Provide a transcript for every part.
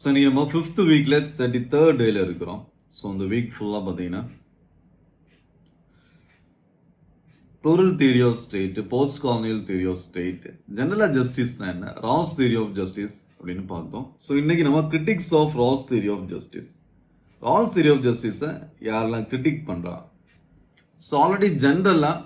So இன்றைக்கி நம்ம 5th வீக்கில் 33rd டேயில் இருக்கிறோம். ஸோ இந்த வீக் ஃபுல்லாக பார்த்தீங்கன்னா plural theory of state, post colonial theory of state, ஜெனரலாக ஜஸ்டிஸ்னா என்ன, ராஸ் தியரி ஆஃப் ஜஸ்டிஸ் அப்படின்னு பார்த்தோம். ஸோ இன்றைக்கி நம்ம critics of Rawls theory of justice. Rawls theory of ஜஸ்டிஸை யாரெல்லாம் கிரிட்டிக் பண்ணுறா? ஸோ ஆல்ரெடி ஜென்ரலாக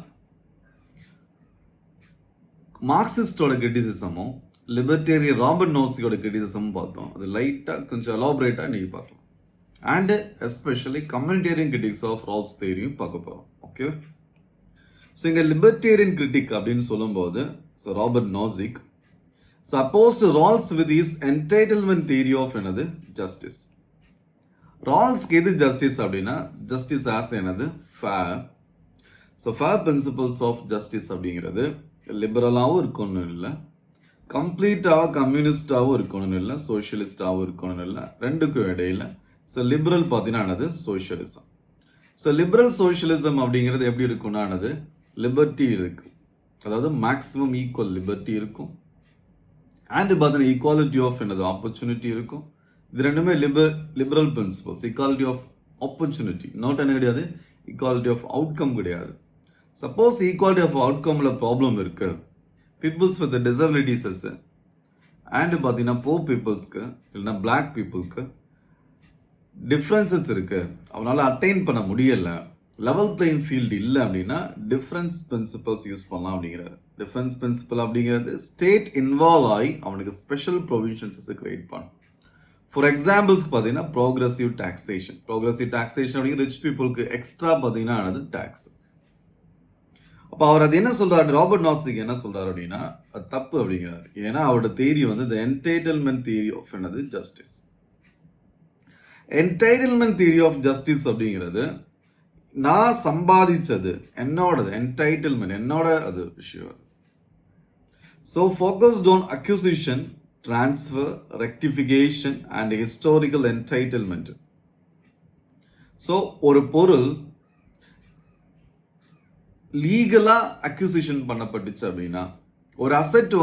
மார்க்சிஸ்டோட கிரிட்டிசிசமும் லிபர்டேரியன் ராபர்ட் நோசியோட கிரிட்டிசிசமும் பார்த்தோம். அது லைட்டாக கொஞ்சம் எலாபரேட்டாக இன்றைக்கி பார்த்தோம். And especially communitarian critics of Rawls தியரியும் பார்க்க போகிறோம். ஓகே, ஸோ இங்கே லிபர்டேரியன் கிரிட்டிக் அப்படின்னு சொல்லும்போது so Robert Nozick suppose Rawls with his entitlement theory of என்னது ஜஸ்டிஸ். ரால்ஸ்க்கு எது ஜஸ்டிஸ் அப்படின்னா ஜஸ்டிஸ் ஆஸ் என்னது fair. So fair principles of justice அப்படிங்கிறது லிபரலாகவும் இருக்கணும் இல்லை, கம்ப்ளீட்டாக கம்யூனிஸ்டாகவும் இருக்கணும்னு இல்லை, சோஷியலிஸ்டாகவும் இருக்கணும்னு இல்லை, ரெண்டுக்கும் இடையில. ஸோ லிபரல் பார்த்தீங்கன்னா சோஷியலிசம். ஸோ லிபரல் சோஷியலிசம் அப்படிங்கிறது எப்படி இருக்கும்னா லிபர்ட்டி இருக்கும், அதாவது மேக்ஸிமம் ஈக்குவல் லிபர்ட்டி இருக்கும். அண்ட் பார்த்தீங்கன்னா ஈக்குவாலிட்டி ஆஃப் என்னது ஆப்பர்ச்சுனிட்டி இருக்கும். இது ரெண்டுமே liberal principles. Equality of opportunity not என்ன கிடையாது, ஈக்குவாலிட்டி ஆஃப் அவுட்கம் கிடையாது. சப்போஸ் ஈக்குவாலிட்டி ஆஃப் அவுட்கம்ல ப்ராப்ளம் இருக்கு, பீப்புள்ஸ் வித் டிசபிலிட்டிஸஸ் அண்ட் பார்த்தீங்கன்னா போர் பீப்புள்ஸ்க்கு இல்லைன்னா பிளாக் பீப்புளுக்கு டிஃப்ரென்சஸ் இருக்கு, அவனால் அட்டைன் பண்ண முடியலை, லெவல் பிளேயிங் ஃபீல்டு இல்லை அப்படின்னா டிஃப்ரென்ஸ் பிரின்சிபல்ஸ் யூஸ் பண்ணலாம் அப்படிங்கிறாரு. டிஃப்ரென்ஸ் பிரின்சிபல் அப்படிங்கிறது ஸ்டேட் இன்வால்வ் ஆகி அவனுக்கு ஸ்பெஷல் ப்ரொவிஷன்ஸஸ் கிரியேட் பண்ணும். ஃபார் எக்ஸாம்பிள்ஸ்க்கு பார்த்தீங்கன்னா ப்ரோக்ரஸிவ் டாக்ஸேஷன். ப்ரோக்ரஸிவ் டாக்ஸேஷன் அப்படிங்கிற ரிச் பீப்புளுக்கு எக்ஸ்ட்ரா பார்த்தீங்கன்னா டாக்ஸ். அப்போ அவர் அது என்ன சொல்றாரு, ராபர்ட் நாசிக் என்ன சொல்றாரு அப்படின்னா அது தப்பு அப்படிங்கிறாரு. ஏன்னா அவரோட theory the entitlement theory of என்னது justice. Entitlement theory of justice அப்படிங்கிறது நான் சம்பாதிச்சது என்னோடது, என்டைட்டில்மெண்ட் என்னோட அது விஷயம். So focused on acquisition, transfer, rectification and historical entitlement. So ஒரு பொருள் லீகலா அக்யூசிஷன் பண்ணப்பட்டுச்சு அப்படின்னா, ஒரு அசெட்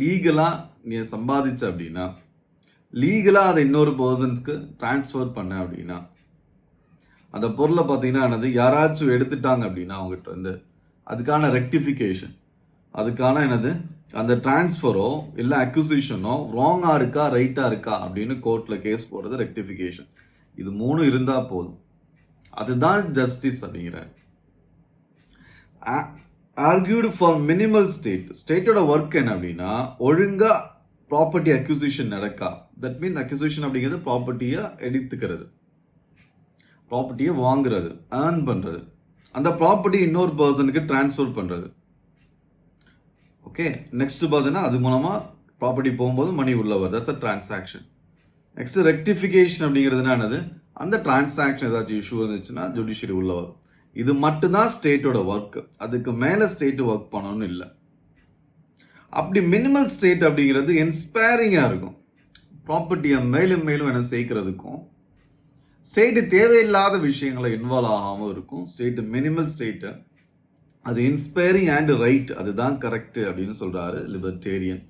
லீகலா நீ சம்பாதிச்ச அப்படின்னா, லீகலா அதை இன்னொரு பர்சன்ஸ்க்கு டிரான்ஸ்ஃபர் பண்ண அப்படின்னா, அந்த பொருளை பார்த்தீங்கன்னா யாராச்சும் எடுத்துட்டாங்க அப்படின்னா அவங்ககிட்ட அதுக்கான ரெக்டிஃபிகேஷன், அதுக்கான அந்த டிரான்ஸ்ஃபரோ இல்லை அக்யூசிஷனோ ராங்கா இருக்கா ரைட்டா இருக்கா அப்படின்னு கோர்ட்ல கேஸ் போடுறது ரெக்டிஃபிகேஷன். இது மூணு இருந்தா போதும், அதுதான் ஜஸ்டிஸ் அப்படிங்கிறார். argued for minimal state. ஸ்டேட்டோட ஒர்க் என்ன அப்படின்னா ஒழுங்கா ப்ராப்பர்ட்டி அக்யூசிஷன் நடக்கா. தட் மீன் அக்யூசிஷன் அப்படிங்கிறது ப்ராப்பர்ட்டியை எடுத்துக்கிறது, ப்ராப்பர்ட்டியை வாங்குறது, ஏர்ன் பண்றது, அந்த ப்ராப்பர்ட்டி இன்னொரு பர்சனுக்கு டிரான்ஸ்ஃபர் பண்றது. ஓகே, நெக்ஸ்ட் பார்த்தீங்கன்னா அது மூலமா ப்ராப்பர்ட்டி போகும்போது மணி உள்ள வருது, that's a transaction. Next rectification அப்படிங்கிறது என்னது, அந்த டிரான்சாக்ஷன் ஏதாச்சும் இஷ்யூ இருந்துச்சுன்னா ஜுடிஷியரி உள்ள வரும். இது மட்டும்தான் ஸ்டேட்டோட ஒர்க், அதுக்கு மேல ஸ்டேட் ஒர்க் பண்ணணும்னு இல்லை. அப்படி மினிமல் ஸ்டேட் அப்படிங்கிறது இன்ஸ்பைரிங்கா இருக்கும், ப்ராப்பர்ட்டியை மேலும் மேலும் என்ன சேர்க்கிறதுக்கும் ஸ்டேட் தேவையில்லாத விஷயங்களை இன்வால்வ் ஆகாமல் இருக்கும். ஸ்டேட் மினிமல் ஸ்டேட் அது இன்ஸ்பைரிங் அண்ட் ரைட், அதுதான் கரெக்ட் அப்படின்னு சொல்றாரு லிபர்டேரியன்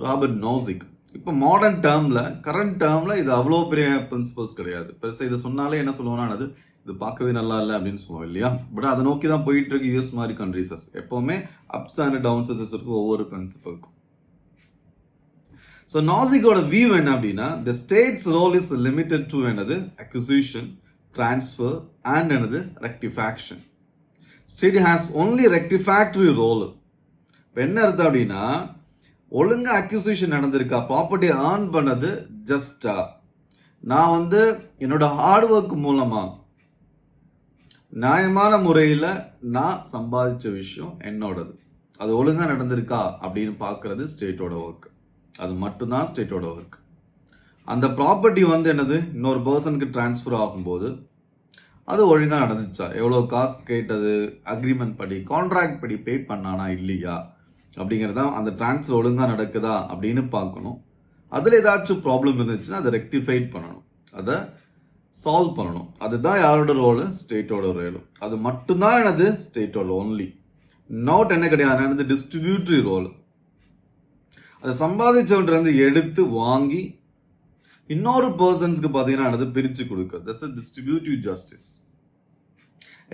ராபர்ட் நோசிக். இப்போ மாடர்ன் டேர்ம்ல கரண்ட் டேர்ம்ல இது அவ்வளோ பெரிய பிரின்சிபல்ஸ் கிடையாது. பெருசாக இதை சொன்னாலே என்ன சொல்லுவோம்னா இது பார்க்கவே நல்லா இல்லை அப்படின்னு சொல்லுவோம் இல்லையா. பட் அதை நோக்கி தான் போயிட்டு இருக்கு யூஎஸ் மாதிரி கண்ட்ரிஸஸ். எப்பவுமே அப்ஸ் அண்ட் டவுன்ஸஸ் இருக்கும் ஒவ்வொரு பிரின்சிபலுக்கும். ஸோ நாசிக்கோட வியூ என்ன அப்படின்னா the state's role is limited to acquisition, transfer and rectification. State has only rectificatory role. இப்போ என்ன அர்த்தம் அப்படின்னா ஒழுங்கா அக்யூசிஷன் நடந்திருக்கா, ப்ராப்பர்ட்டி ஏர்ன் பண்ணது ஜஸ்டா, நான் என்னோட ஹார்ட் ஒர்க் மூலமா நியாயமான முறையில் நான் சம்பாதிச்ச விஷயம் என்னோடது, அது ஒழுங்கா நடந்திருக்கா அப்படின்னு பார்க்கறது ஸ்டேட்டோட ஒர்க். அது மட்டும்தான் ஸ்டேட்டோட ஒர்க். அந்த ப்ராப்பர்ட்டி இன்னொரு பர்சனுக்கு டிரான்ஸ்ஃபர் ஆகும்போது அது ஒழுங்கா நடந்துச்சா, எவ்வளோ காசு கேட்டது, அக்ரிமெண்ட் படி கான்ட்ராக்ட் படி பே பண்ணானா இல்லையா அப்படிங்கிறதா, அந்த டிரான்ஸ்ஃபர் ஒழுங்கா நடக்குதா அப்படின்னு பார்க்கணும். அதில் ஏதாச்சும் ப்ராப்ளம் இருந்துச்சுன்னா அதை ரெக்டிஃபைட் பண்ணணும், அதை சால்வ் பண்ணணும். அதுதான் யாரோட ரோல், ஸ்டேட்டோட ரோல். அது மட்டும்தான் ஸ்டேட்டோட ஒன்லி, நாட் என்ன கிடையாது டிஸ்ட்ரிபியூட்டரி ரோல். அதை சம்பாதிச்சவன் எடுத்து வாங்கி இன்னொரு பர்சன்ஸ்க்கு பார்த்தீங்கன்னா பிரித்து கொடுக்குறது. That's a distributive justice.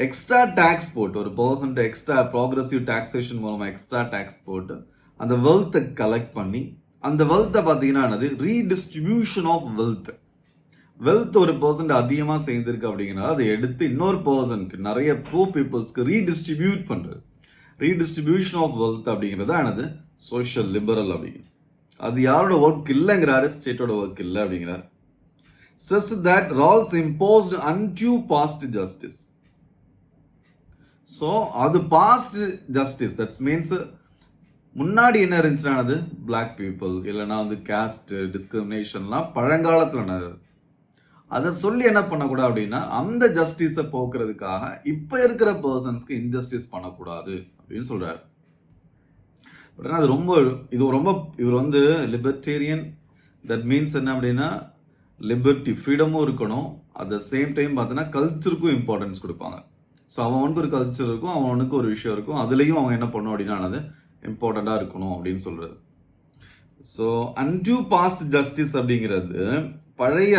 Extra tax போட்டு ஒரு பர்சன்ட் எக்ஸ்ட்ரா ப்ராக்ரஸிவ் டாக்ஸேஷன் மூலமாக எக்ஸ்ட்ரா டேக்ஸ் போட்டு அந்த வெல்த்தை கலெக்ட் பண்ணி அந்த வெல்த்தை பார்த்தீங்கன்னா ரீடிஸ்ட்ரிபியூஷன் ஆஃப் வெல்த் ஒரு பர்சன்ட் அதிகமாக சேர்ந்துருக்கு அப்படிங்கிறத அதை எடுத்து இன்னொரு பர்சனுக்கு நிறைய புவர் பீப்புள்ஸ்க்கு ரீடிஸ்ட்ரிபியூட் பண்ணுறது. ரீடிஸ்ட்ரிபியூஷன் ஆஃப் வெல்த் அப்படிங்கிறது சோஷியல் லிபரல் அப்படிங்கிறது. அது யாரோட ஒர்க் இல்லைங்கிறாரு, ஸ்டேட்டோட ஒர்க் இல்லை அப்படிங்கிறாரு. Stress that Rawls imposed undue past justice. So அது பாஸ்ட் ஜஸ்டிஸ், தட்ஸ் மீன்ஸ் முன்னாடி என்ன இருந்துச்சுன்னா பிளாக் பீப்புள் இல்லைன்னா கேஸ்ட் டிஸ்கிரிமினேஷன்லாம் பழங்காலத்தில் நடந்தது. அதை சொல்லி என்ன பண்ணக்கூடாது அப்படின்னா அந்த ஜஸ்டிஸை போக்குறதுக்காக இப்போ இருக்கிற பர்சன்ஸ்க்கு இன்ஜஸ்டிஸ் பண்ணக்கூடாது அப்படின்னு சொல்றாரு. அது இவர் லிபர்டேரியன். தட் மீன்ஸ் என்ன அப்படின்னா லிபர்ட்டி ஃப்ரீடமும் இருக்கணும், அட் த சேம் டைம் பார்த்தீங்கன்னா கல்ச்சருக்கும் இம்பார்ட்டன்ஸ் கொடுப்பாங்க. ஸோ அவனுக்கு ஒரு கல்ச்சர் இருக்கும், அவனுக்கு ஒரு விஷயம் இருக்கும், அதுலேயும் அவங்க என்ன பண்ணும் அப்படின்னா இம்பார்ட்டண்ட்டாக இருக்கணும் அப்படின்னு சொல்கிறது. ஸோ அன்டியூ பாஸ்ட் ஜஸ்டிஸ் அப்படிங்கிறது பழைய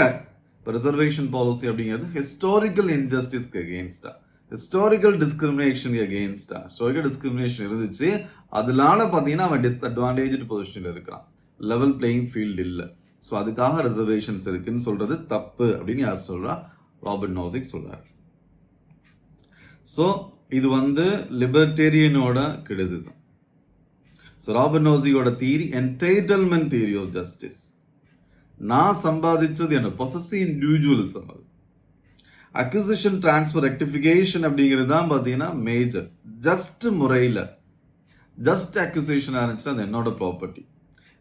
ரிசர்வேஷன் பாலிசி அப்படிங்கிறது ஹிஸ்டாரிக்கல் இன்ஜஸ்டிஸ்க்கு அகெயின்ஸ்டா, ஹிஸ்டாரிக்கல் டிஸ்கிரிமினேஷனுக்கு அகெயின்ஸ்டா. ஹிஸ்டாரிக்கல் டிஸ்கிரிமினேஷன் இருந்துச்சு, அதனால பார்த்தீங்கன்னா அவன் டிஸ்அட்வான்டேஜ் பொசிஷனில் இருக்கிறான், லெவல் பிளேயிங் ஃபீல்டு இல்லை. ஸோ அதுக்காக ரிசர்வேஷன்ஸ் இருக்குன்னு சொல்றது தப்பு அப்படின்னு யார் சொல்றா? ராபர்ட் நோசிக் சொல்றாரு. ஸோ இது லிபர்டேரியனோட கிரிட்டிசிசம். ஸோ ராபர்ட் நோசிக்கோட theory entitlement theory of justice. நான் சம்பாதிச்சது என்ன பொசசிவ் இண்டிவிஜுவலிசம். அது அக்யூசிஷன் டிரான்ஸ்ஃபர் ரெக்டிஃபிகேஷன் அப்படிங்கிறது தான் பார்த்தீங்கன்னா மேஜர். ஜஸ்ட் முறையில் ஜஸ்ட் அக்யூசேஷனாக இருந்துச்சுன்னா அது என்னோட ப்ராப்பர்ட்டி,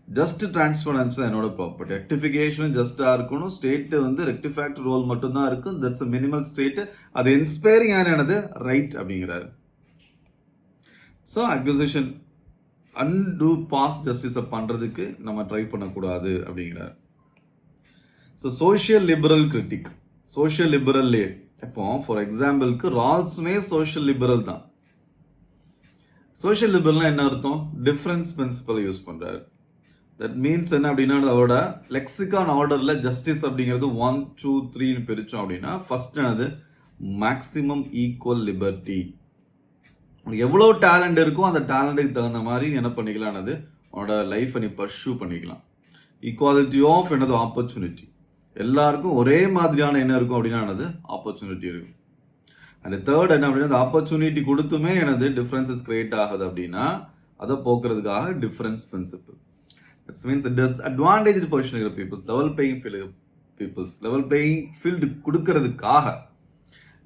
ஜஸ்ட் டிரான்ஸ்ஃபர் இருந்துச்சுன்னா என்னோட ப்ராப்பர்ட்டி. ரெக்டிஃபிகேஷன் ஜஸ்டாக இருக்கணும், ஸ்டேட்டு ரெக்டிஃபேக்ட் ரோல் மட்டும்தான் இருக்கும், தட்ஸ் அ மினிமல் ஸ்டேட்டு. அது இன்ஸ்பைரிங் ஆனது ரைட் அப்படிங்கிறாரு. ஸோ அக்யூசிஷன் அன்டூ பாஸ்ட் ஜஸ்டிஸை பண்ணுறதுக்கு நம்ம ட்ரை பண்ணக்கூடாது அப்படிங்கிறார். So social liberal critic, social லிபரல்லே இப்போ ஃபார் எக்ஸாம்பிளுக்கு ரால்ஸுமே சோஷியல் லிபரல் தான். சோஷியல் லிபரல்னா என்ன அர்த்தம்? டிஃபரன்ஸ் பிரின்சிபல் யூஸ் பண்றாரு. தட் மீன்ஸ் என்ன அப்படின்னா அதோட லெக்சிகான் ஆர்டர்ல ஜஸ்டிஸ் அப்படிங்கிறது 1 2 3 பிரிச்சோம் அப்படின்னா ஃபர்ஸ்ட் என்னது மேக்சிமம் ஈக்குவல் லிபர்ட்டி. எவ்வளோ டேலண்ட் இருக்கோ அந்த டேலண்ட்டுக்கு தகுந்த மாதிரி என்ன பண்ணிக்கலாம், உன்னோட லைஃப்பை நீ பர்சூ பண்ணிக்கலாம். ஈக்குவாலிட்டி ஆஃப் என்னது ஆப்பர்ச்சுனிட்டி, எல்லாருக்கும் ஒரே மாதிரியான என்ன இருக்கும் அப்படின்னா ஆப்பர்ச்சுனிட்டி இருக்கும். அந்த தேர்ட் என்ன அப்படின்னா அந்த ஆப்பர்ச்சுனிட்டி கொடுத்துமே டிஃபரன்சஸ் கிரியேட் ஆகுது அப்படின்னா அதை போக்குறதுக்காக difference principle. That means the disadvantaged position of people, level playing field கொடுக்கிறதுக்காக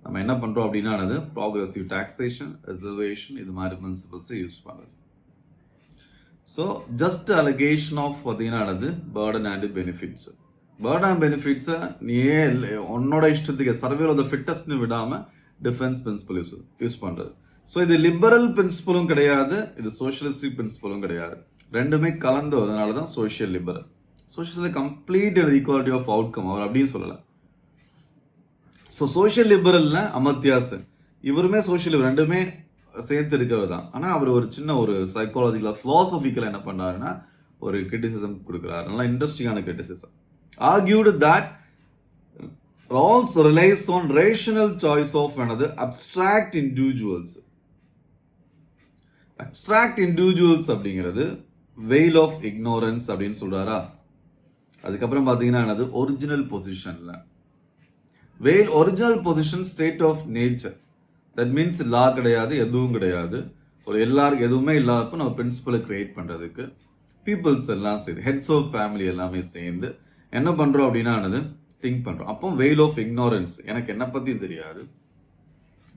நம்ம என்ன பண்றோம் அப்படின்னா ப்ராக்ரெசிவ் டாக்ஸேஷன், ரிசர்வேஷன் இது மாதிரி பிரின்சிபல்ஸை யூஸ் பண்ணுறது. ஸோ ஜஸ்ட் அலிகேஷன் ஆஃப் பார்த்தீங்கன்னா burden and benefits. Burden and பெனிஃபிட்ஸை நீயே உன்னோட இஷ்டத்துக்கு சர்வேல் ஆஃப் த ஃபிட்டஸ்ட்னு விடாமல் டிஃபரன்ஸ் பிரின்சிபல் யூஸ் பண்ணுறது. ஸோ இது லிபரல் பிரின்சிபலும் கிடையாது, இது சோஷியலிஸ்டிக் பிரின்சிபலும் கிடையாது, ரெண்டுமே கலந்து அதனால தான் social liberal. Social complete equality of outcome அவர் அப்படின்னு சொல்லலை. ஸோ சோஷியல் லிபரல்ல அமர்த்தியா சென் இவருமே சோஷியல் ரெண்டுமே சேர்த்து இருக்கிறது தான். ஆனால் அவர் ஒரு சின்ன ஒரு சைக்காலஜிக்கலாக ஃபிலாசபிக்கலாக என்ன பண்ணாருன்னா ஒரு கிரிட்டிசிசம் கொடுக்குறாரு, நல்லா இன்ட்ரெஸ்டிங்கான criticism. Argued that Rawls relies on rational choice of abstract individuals. Abstract individuals அப்படிங்கிறது veil of ignorance அப்படின்னு சொல்றாரா. அதுக்கப்புறம் பார்த்தீங்கன்னா ஒரிஜினல் பொசிஷன்ல veil original position state of nature. That means law கிடையாது, எதுவும் கிடையாது, ஒரு எல்லாருக்கும் எதுவுமே இல்லாதப்போ நம்ம பிரின்சிபலை கிரியேட் பண்றதுக்கு பீப்புள்ஸ் எல்லாம் சேர்ந்து ஹெட்ஸ் ஆஃப் ஃபேமிலி எல்லாமே சேர்ந்து என்ன பண்றோம் அப்படின்னா திங்க் பண்றோம். அப்போ வெயில் ஆஃப் இக்னோரன்ஸ், எனக்கு என்ன பத்தியும் தெரியாது,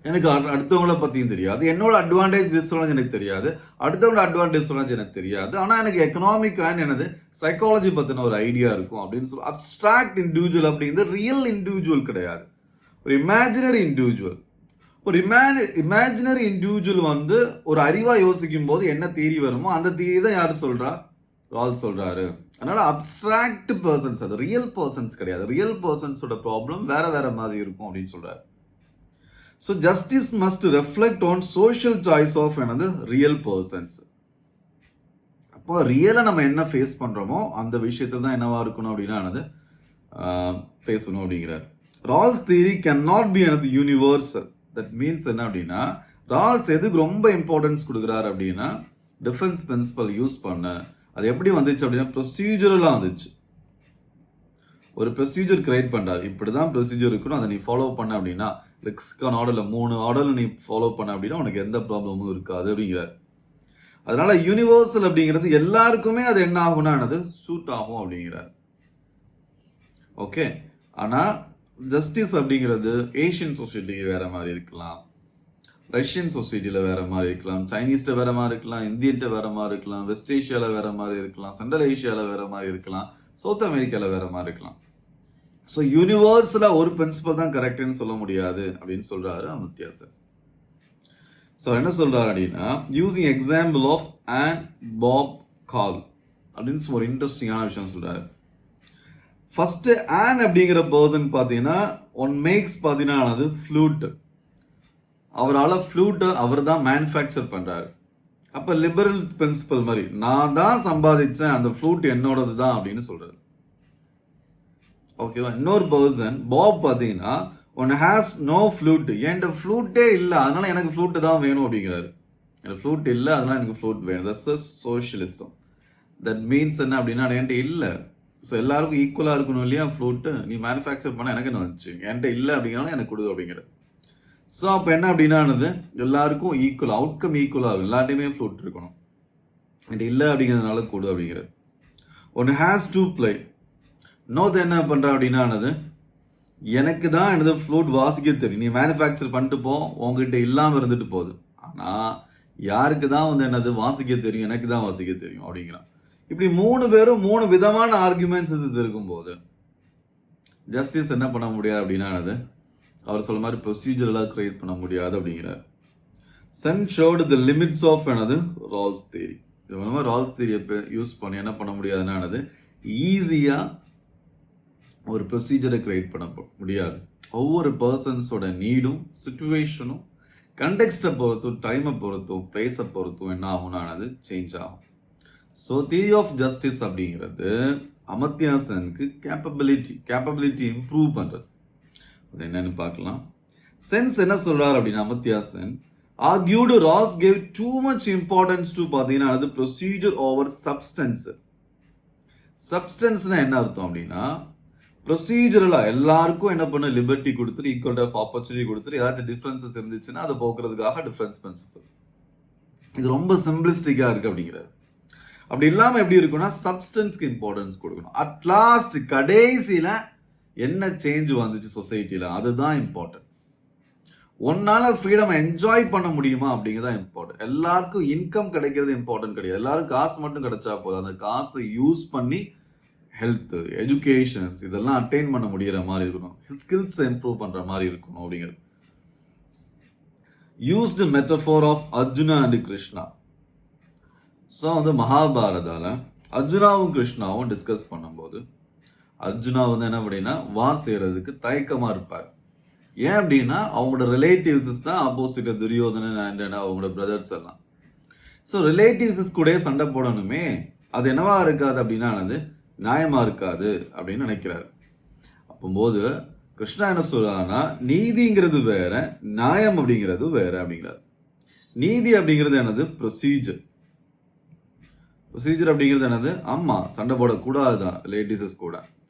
எனக்கு அடுத்தவங்கள பத்தியும் தெரியாது, என்னோட அட்வான்டேஜ் டிஸ்அட்வான்டேஜ் எனக்கு தெரியாது, அடுத்தவங்களோட அட்வான்டேஜ் டிஸ்அட்வான்டேஜ் எனக்கு தெரியாது, ஆனா எனக்கு எக்கனாமிக் அண்ட் சைக்காலஜி பத்தின ஒரு ஐடியா இருக்கும் அப்படின்னு சொல்லி அப்ஸ்ட்ராக்ட் இண்டிவிஜுவல் அப்படிங்கிறது ரியல் இண்டிவிஜுவல் கிடையாது, ஒரு இமேஜினரி இண்டிவிஜுவல். ஒரு இமேஜினரி இண்டிவிஜுவல் ஒரு அறிவா யோசிக்கும் போது என்ன தியரி வருமோ அந்த தியரி தான் யாரு சொல்றா? ரால்ஸ் சொல்றாரு. அதனால அப்ஸ்ட்ராக்ட் பர்சன்ஸ், அது ரியல் பர்சன்ஸ் கிடையாது, ரியல் பர்சன்ஸோட ப்ராப்ளம் வேற வேற மாதிரி இருக்கும் அப்படின்னு சொல்றாரு. So justice must reflect on social choice of real persons. அப்போ ரியலா நம்ம என்ன ஃபேஸ் பண்றோமோ அந்த விஷயத்துல தான் என்னவா இருக்கணும் அப்படின்னா பேசணும் அப்படிங்கிறார். Rolls theory can not be another universal. That means என்ன அப்படின்னா, ரால்ஸ் எதுக்கு ரொம்ப இம்பார்ட்டன்ஸ் கொடுக்குறாரு அப்படின்னா, டிஃபென்ஸ் பிரின்சிபல் யூஸ் பண்ண. அது எப்படி வந்துச்சு அப்படின்னா, ப்ரொசீஜரலாக வந்துச்சு. ஒரு ப்ரொசீஜர் கிரியேட் பண்ணுறாரு, இப்படிதான் ப்ரொசீஜர் இருக்கணும், அதை நீ ஃபாலோ பண்ண அப்படின்னா, லெக்சிகான் ஆர்டரில் 3 ஆர்டரில் நீ ஃபாலோ பண்ண அப்படின்னா உனக்கு எந்த ப்ராப்ளமும் இருக்காது அப்படிங்கிறார். அதனால யூனிவர்சல் அப்படிங்கிறது எல்லாருக்குமே அது என்ன ஆகும்னா அது சூட் ஆகும் அப்படிங்கிறார். ஓகே. ஆனால் ஜஸ்டிஸ் அப்படிங்கிறது ஏஷியன் சொசைட்டி வேற மாதிரி இருக்கலாம், ரஷ்யன் சொசைட்டியில் வேற மாதிரி இருக்கலாம், சைனீஸ்ல வேற மாதிரி இருக்கலாம், இந்தியன்ட்ட வேற மாதிரி இருக்கலாம், வெஸ்ட் ஏஷியாவில் வேற மாதிரி இருக்கலாம், சென்ட்ரல் ஏஷியாவில் வேற மாதிரி இருக்கலாம், சவுத் அமெரிக்காவில் வேற மாதிரி இருக்கலாம். ஸோ யூனிவர்ஸில் ஒரு பிரின்சிபல் தான் கரெக்டுன்னு சொல்ல முடியாது அப்படின்னு சொல்றாரு அமர்த்தியா சார். ஸோ என்ன சொல்றாரு அப்படின்னா, using example of Anne Bob Carla அப்படின்னு ஒரு இன்ட்ரெஸ்டிங்கான விஷயம் சொல்றாரு. ஃபர்ஸ்ட் ஆன் அப்படிங்கிற பர்சன் பார்த்தீங்கன்னா ஒன் மேக்ஸ் பார்த்தீங்கன்னா அது ஃப்ளூட். அவரால் ஃப்ளூட்டை அவர் தான் மேனுஃபேக்சர் பண்றாரு. அப்போ லிபரல் பிரின்சிபல் மாதிரி நான் தான் சம்பாதிச்சேன், அந்த ஃப்ளூட் என்னோடது தான் அப்படின்னு சொல்றாரு. ஓகேவா. இன்னொரு பர்சன் பாப் பார்த்தீங்கன்னா ஒன் ஹேஸ் நோ ஃப்ளூட், என்கிட்ட ஃப்ளூட்டே இல்லை அதனால எனக்கு ஃப்ளூட்டு தான் வேணும் அப்படிங்கிறாரு. எனக்கு ஃப்ளூட் இல்லை அதனால எனக்கு ஃப்ளூட் வேணும். That's a socialism. That means என்ன அப்படின்னா, என்கிட்ட இல்லை, ஸோ எல்லாருக்கும் ஈக்குவலாக இருக்கணும் இல்லையா ஃப்ளூட்டு, நீ மேனுஃபேக்சர் பண்ண எனக்கு என்ன வந்துச்சு, என்கிட்ட இல்லை அப்படிங்கிறனால எனக்கு கொடு அப்படிங்கிறது. ஸோ அப்போ என்ன அப்படின்னானது எல்லாருக்கும் ஈக்குவல், அவுட்கம் ஈக்குவலாக இருக்கும், எல்லாட்டையுமே ஃப்ளூட் இருக்கணும், என்கிட்ட இல்லை அப்படிங்கிறதுனால கொடு அப்படிங்கிறது. ஒன்று ஹேஸ் டு பிளே. இன்னொரு என்ன பண்ணுற அப்படின்னானது எனக்கு தான் எனது ஃப்ளூட் வாசிக்க தெரியும், நீ மேனுஃபேக்சர் பண்ணிட்டு போ, உங்ககிட்ட இல்லாமல் இருந்துட்டு போகுது. ஆனால் யாருக்கு தான் வந்து என்னது வாசிக்க தெரியும், எனக்கு தான் வாசிக்க தெரியும் அப்படிங்கிறான். இப்படி 3 பேரும் 3 விதமான ஆர்குமெண்ட்ஸ் இருக்கும்போது ஜஸ்டிஸ் என்ன பண்ண முடியாது அப்படின்னானது அவர் சொல்ல மாதிரி ப்ரொசீஜரெல்லாம் கிரியேட் பண்ண முடியாது அப்படிங்கிறார். Sen showed the limits of என்னது ரால்ஸ் தியரி. இது மூலமாக ரால்ஸ் தியரியை யூஸ் பண்ணி என்ன பண்ண முடியாதுன்னானது ஈஸியாக ஒரு ப்ரொசீஜரை கிரியேட் பண்ண முடியாது. ஒவ்வொரு பர்சன்ஸோட நீடும் சுச்சுவேஷனும் கண்டெக்ஸ்டை பொறுத்தும் டைமை பொறுத்தும் பிளேஸை பொறுத்தும் என்ன ஆகும்னானது சேஞ்ச் ஆகும். ஸோ தியரி ஆஃப் ஜஸ்டிஸ் அப்படிங்கிறது அமர்த்தியா செனுக்கு கேப்பபிலிட்டி இம்ப்ரூவ் பண்ணுறது. அது என்னன்னு பார்க்கலாம். சென்ஸ் என்ன சொல்றாரு அப்படின்னா, Amartya Sen argued Rawls gave too much importance to பார்த்தீங்கன்னா அது ப்ரொசீஜர் ஓவர் சப்ஸ்டன்ஸ். சப்ஸ்டன்ஸ்னா என்ன அர்த்தம் அப்படின்னா, ப்ரொசீஜரலாக எல்லாருக்கும் என்ன பண்ண லிபர்ட்டி கொடுத்துட்டு ஈக்குவல் ஆஃப் ஆப்பர்ச்சுனிட்டி கொடுத்துட்டு ஏதாச்சும் டிஃப்ரென்சஸ் இருந்துச்சுன்னா அதை போக்குறதுக்காக டிஃப்ரென்ஸ் பிரின்சிபல். இது ரொம்ப சிம்பிளிஸ்டிக்காக இருக்குது அப்படிங்கிறாரு. அப்படி இல்லாமல் எப்படி இருக்குன்னா சப்ஸ்டன்ஸ்க்கு இம்பார்ட்டன்ஸ் கொடுக்கணும். அட் லாஸ்ட் கடைசியில் என்ன சேஞ்ச் வந்துச்சு சொசைட்டியில் அதுதான் இம்பார்ட்டன்ட். ஒன்னால ஃப்ரீடம் என்ஜாய் பண்ண முடியுமா அப்படிங்கிறதா இம்பார்ட்டன்ட். எல்லாருக்கும் இன்கம் கிடைக்கிறது இம்பார்ட்டன்ட் கிடையாது. எல்லாருக்கும் காசு மட்டும் கிடைச்சா போதும், அந்த காசை யூஸ் பண்ணி ஹெல்த் எஜுகேஷன்ஸ் இதெல்லாம் அட்டைன் பண்ண முடிகிற மாதிரி இருக்கணும், ஸ்கில்ஸ் இம்ப்ரூவ் பண்ணுற மாதிரி இருக்கணும் அப்படிங்கிறது. Used metaphor of Arjuna and Krishna. So வந்து மகாபாரதால அர்ஜுனாவும் கிருஷ்ணாவும் டிஸ்கஸ் பண்ணும்போது அர்ஜுனா வந்து என்ன அப்படின்னா வார் செய்யறதுக்கு தயக்கமாக இருப்பார். ஏன் அப்படின்னா அவங்களோட ரிலேட்டிவ்ஸ் தான் ஆப்போசிட் துரியோதனன் அண்ட் அவங்களோட பிரதர்ஸ் எல்லாம். ஸோ ரிலேட்டிவ்ஸ் கூட சண்டை போடணுமே, அது என்னவா இருக்காது அப்படின்னா அது நியாயமா இருக்காது அப்படின்னு நினைக்கிறாரு. அப்போது கிருஷ்ணா என்ன சொல்றாருன்னா நீதிங்கிறது வேற, நியாயம் அப்படிங்கிறது வேற அப்படிங்கிறார். நீதி அப்படிங்கிறது என்னது ப்ரொசீஜர். ப்ரொசீஜர் அப்படிங்கிறது என்னது அம்மா சண்டை போடக்கூடாதுதான் ரிலேட்டிவ்ஸ் கூட.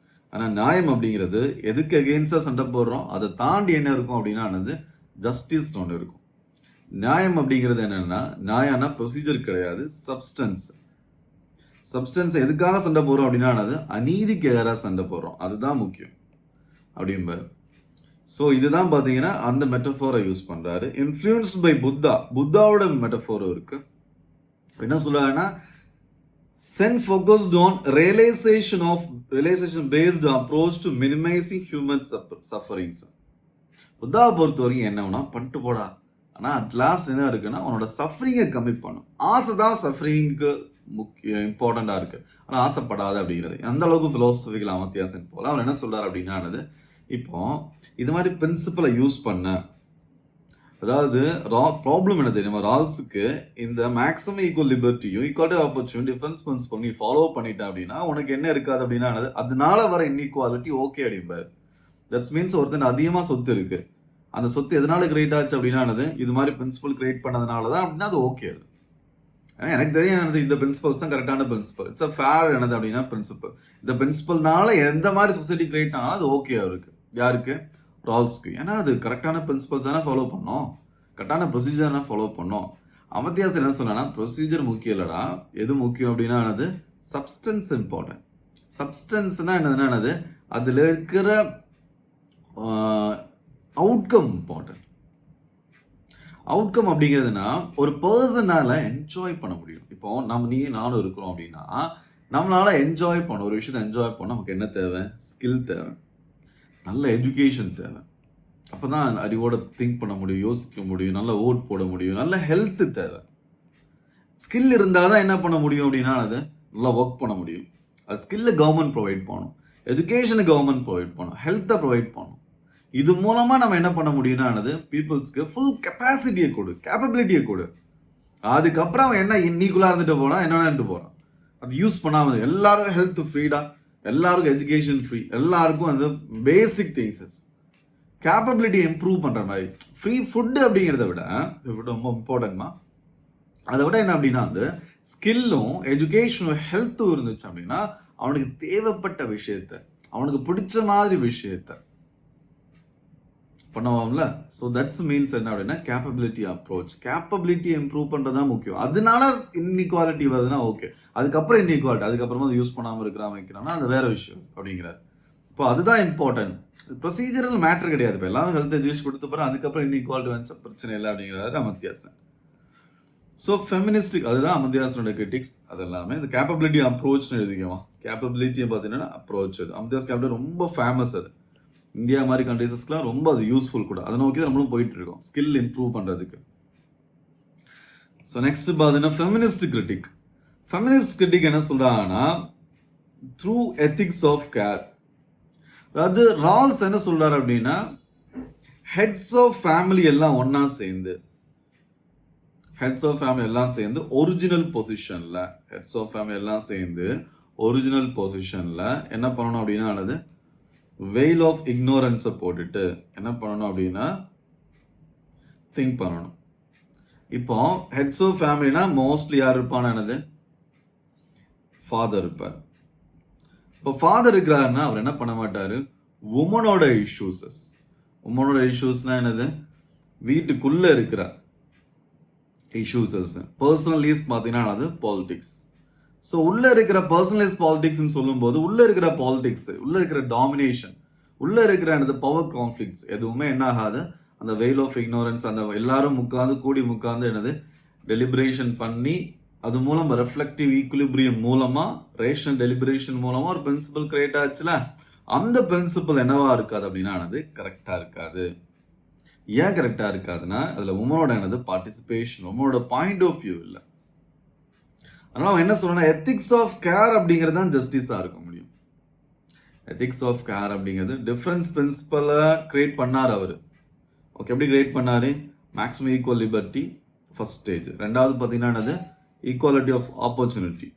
ஆனால் நியாயம் அப்படிங்கிறது எதுக்கு அகெயின்ஸ்டா சண்டை போடுறோம் அதை தாண்டி என்ன இருக்கும் அப்படின்னா என்னது ஜஸ்டிஸ் ஒன்று இருக்கும். நியாயம் அப்படிங்கிறது என்னன்னா நியாயம்னா ப்ரொசீஜர் கிடையாது, சப்ஸ்டன்ஸ். சப்ஸ்டன்ஸ் எதுக்காக சண்டை போடுறோம் அப்படின்னா அது அநீதிக்கு எதிராக சண்டை போடுறோம், அதுதான் முக்கியம் அப்படிம்பாரு. ஸோ இதுதான் பார்த்தீங்கன்னா அந்த மெட்டஃபோரை யூஸ் பண்ணுறாரு. இன்ஃப்ளூயன்ஸ்ட் பை புத்தாவோட மெட்டஃபோரும் இருக்கு. என்ன சொல்றாருன்னா Sen focused on realisation based approach to minimising human sufferings. புத்தாவை பொறுத்த வரைக்கும் என்னன்னா பண்ணிட்டு போடா, ஆனால் அட் லாஸ்ட் என்ன இருக்குன்னா உன்னோட சஃபரிங்கை கம்மி பண்ணும். ஆசை தான் சஃபரிங்க்கு முக்கிய இம்பார்ட்டண்டாக இருக்கு, ஆனால் ஆசைப்படாத அப்படிங்கிறது அந்த அளவுக்கு ஃபிலோசபிக்கல் அமர்த்தியா சென் போல அவர் என்ன சொல்றாரு அப்படின்னா இப்போ இது மாதிரி பிரின்சிபலை யூஸ் பண்ண அதாவது ப்ராப்ளம் என்ன தெரியுமா, ரால்ஸுக்கு இந்த மேக்ஸிமம் ஈக்குவல் லிபர்ட்டியும் ஈக்குவாலிட்டி ஆப்பர்ச்சுனிட்டி டிஃபரன்ஸ் பிரின்சிபல் நீ ஃபாலோ பண்ணிட்டேன் அப்படின்னா உனக்கு என்ன இருக்காது அப்படின்னா அதனால வர இன்இக்வாலிட்டி ஓகே அப்படிம்பாரு. தட்ஸ் மீன்ஸ் ஒருத்தன் அதிகமா சொத்து இருக்கு, அந்த சொத்து எதனால கிரியேட் ஆச்சு அப்படின்னா இது மாதிரி பிரின்சிபல் கிரியேட் பண்ணதுனால தான் அப்படின்னா அது ஓகே. அது எனக்கு தெரியும் இந்த பிரின்சிபல்ஸ் தான் கரெக்டான பிரின்சிபல், இட்ஸ் அ ஃபேர் என்னது அப்படின்னா பிரின்சிபல். இந்த பிரின்சிபல்னால எந்த மாதிரி சொசைட்டி கிரியேட் ஆனாலும் அது ஓகே இருக்கு. யாருக்கு? ரால்ஸ்க்கு. ஏன்னா அது கரெக்டான பிரின்சிபல்ஸ் தானே ஃபாலோ பண்ணோம், கரெக்டான ப்ரொசீஜர் தானே ஃபாலோ பண்ணோம். அமர்த்தியாஸ் என்ன சொன்னா, ப்ரொசீஜர் முக்கியம் இல்லடா, எது முக்கியம் அப்படின்னா சப்ஸ்டன்ஸ் இம்பார்ட்டன்ட். சப்ஸ்டன்ஸ்னா என்னது, அதுல இருக்கிற அவுட்கம் இம்பார்ட்டன்ட். அவுட்கம் அப்படிங்கிறதுனா ஒரு பர்சனால என்ஜாய் பண்ண முடியும். இப்போ நானும் இருக்கிறோம் அப்படின்னா நம்மளால என்ஜாய் பண்ண ஒரு விஷயத்தை என்ஜாய் பண்ண நமக்கு என்ன தேவை? ஸ்கில் தேவை, நல்ல எஜுகேஷன் தேவை. அப்பதான் அறிவோட திங்க் பண்ண முடியும், யோசிக்க முடியும், நல்ல ஓட் போட முடியும், நல்ல ஹெல்த் தேவை. ஸ்கில் இருந்தால் தான் என்ன பண்ண முடியும் அப்படின்னா நல்லா ஒர்க் பண்ண முடியும். அது ஸ்கில்லை கவர்மெண்ட் ப்ரொவைட் பண்ணணும், எஜுகேஷனை கவர்மெண்ட் ப்ரொவைட் பண்ணணும், ஹெல்த்தை ப்ரொவைட் பண்ணணும். இது மூலமா நம்ம என்ன பண்ண முடியும்னா பீப்புள்ஸ்க்கு ஃபுல் கெப்பாசிட்டியை கொடு, கேப்பபிலிட்டியை கொடு. அதுக்கப்புறம் அவன் என்ன இன்னீக்குலா இருந்துட்டு போனா என்னன்னு போறான், அது யூஸ் பண்ணாம எல்லாருக்கும் ஹெல்த் ஃப்ரீடா, எல்லாருக்கும் எஜுகேஷன் ஃப்ரீ, எல்லாருக்கும் பேசிக் திங்ஸ் கேப்பபிலிட்டி இம்ப்ரூவ் பண்ற மாதிரி. ஃப்ரீ ஃபுட் அப்படிங்கிறத விட ரொம்ப இம்பார்ட்டன்ட்மா, அதை விட என்ன அப்படின்னா ஸ்கில்லும் எஜுகேஷனும் ஹெல்த்தும் இருந்துச்சு அப்படின்னா அவனுக்கு தேவைப்பட்ட விஷயத்த, அவனுக்கு பிடிச்ச மாதிரி விஷயத்த பண்ணுவான்ல. ஸோ தட்ஸ் மீன்ஸ் என்ன அப்படின்னா கேப்பபிலிட்டி அப்ரோச். கேப்பபிலிட்டி இம்ப்ரூவ் பண்ணுறது தான் முக்கியம். அதனால இன்இக்வாலிட்டி வருதுன்னா ஓகே, அதுக்கப்புறம் இன்இக்வாலிட்டி அதுக்கப்புறமா அதை யூஸ் பண்ணாமல் வைக்கிறான்னா அது வேற விஷயம் அப்படிங்கிறார். இப்போ அதுதான் இம்பார்ட்டன்ட். ப்ரொசீஜரல் மேட்டர் கிடையாது. இப்போ எல்லாரும் ஹெல்த் எஜுகேஷன் கொடுத்த பிறகு அதுக்கப்புறம் இன்இக்வாலிட்டி வந்துச்சா பிரச்சனை இல்லை அப்படிங்கிறாரு அமர்த்தியாசன். ஸோ ஃபெமினிஸ்டிக் அதுதான் அமர்த்தியாசனோட கிரிட்டிக்ஸ். அது எல்லாமே இந்த கேப்பபிலிட்டி அப்ரோச்னு எழுதிக்குவோம். கேப்பபிலிட்டியை பார்த்தீங்கன்னா அப்ரோச், அது அமர்த்தியாஸ் கேபிலிட்டி ரொம்ப ஃபேமஸ். அது இந்தியா மாதிரி கண்ட்ரீஸ்க்குலாம் ரொம்ப அது யூஸ்ஃபுல் கூட. அதை நோக்கி தான் நம்மளும் போயிட்டு இருக்கோம் ஸ்கில் இம்ப்ரூவ் பண்றதுக்கு. ஸோ நெக்ஸ்ட் பார்த்தீங்கன்னா ஃபெமினிஸ்ட் கிரிட்டிக். ஃபெமினிஸ்ட் கிரிட்டிக் என்ன சொல்றாங்கன்னா த்ரூ எத்திக்ஸ் ஆஃப் கேர். அதாவது ரால்ஸ் என்ன சொல்றாரு அப்படின்னா ஹெட்ஸ் ஆஃப் ஃபேமிலி எல்லாம் ஒன்னா சேர்ந்து, ஹெட்ஸ் ஆஃப் ஃபேமிலி எல்லாம் சேர்ந்து ஒரிஜினல் பொசிஷன்ல, ஹெட்ஸ் ஆஃப் ஃபேமிலி எல்லாம் சேர்ந்து ஒரிஜினல் பொசிஷன்ல என்ன பண்ணணும் அப்படின்னா வெயில் ஆஃப் இக்னோரன்ஸை போட்டுட்டு என்ன பண்ணணும் அப்படின்னா திங்க் பண்ணணும். இப்போ ஹெட்ஸ் ஆஃப் ஃபேமிலினா மோஸ்ட்லி யார் இருப்பான்னு ஃபாதர் இருப்பார். இப்போ ஃபாதர் இருக்கிறாருன்னா அவர் என்ன பண்ண மாட்டாரு, உமனோட இஷ்யூஸஸ், உமனோட இஷ்யூஸ்னா என்னது, வீட்டுக்குள்ள இருக்கிற இஷ்யூஸஸ், பர்சனலிஸ் பார்த்தீங்கன்னா அது பாலிடிக்ஸ். ஸோ உள்ள இருக்கிற பர்சனலைஸ் பாலிடிக்ஸ்ன்னு சொல்லும்போது உள்ள இருக்கிற பாலிடிக்ஸ், உள்ள இருக்கிற டாமினேஷன், உள்ள இருக்கிற பவர் கான்ஃபிளிக்ஸ் எதுவுமே என்ன ஆகாது, அந்த வெயில் ஆஃப் இக்னோரன்ஸ், அந்த எல்லாரும் கூடி உட்கார்ந்து டெலிபரேஷன் பண்ணி அது மூலம் ரெஃப்ளெக்டிவ் ஈக்குலிபிரியம் மூலமா ரேஷனல் டெலிபரேஷன் மூலமா ஒரு பிரின்சிபல் கிரியேட் ஆச்சுல, அந்த பிரின்சிபல் என்னவா இருக்காது அப்படின்னா கரெக்டா இருக்காது. ஏன் கரெக்டா இருக்காதுன்னா அதுல உமனோட பார்ட்டிசிபேஷன், உமனோட பாயிண்ட் ஆஃப் வியூ இல்லை. அதனால அவன் என்ன சொல்றான், எத்திக்ஸ் ஆஃப் கேர் அப்படிங்கிறது தான் ஜஸ்டிஸா இருக்க முடியும். எத்திக்ஸ் ஆஃப் கேர் அப்படிங்கிறது டிஃபரன்ஸ் பிரின்சிபலை கிரியேட் பண்ணார் அவரு. ஓகே, எப்படி கிரியேட் பண்ணாரு, maximum equal liberty first stage, ரெண்டாவது பார்த்தீங்கன்னா ஈக்குவாலிட்டி ஆஃப் ஆப்பர்ச்சுனிட்டி.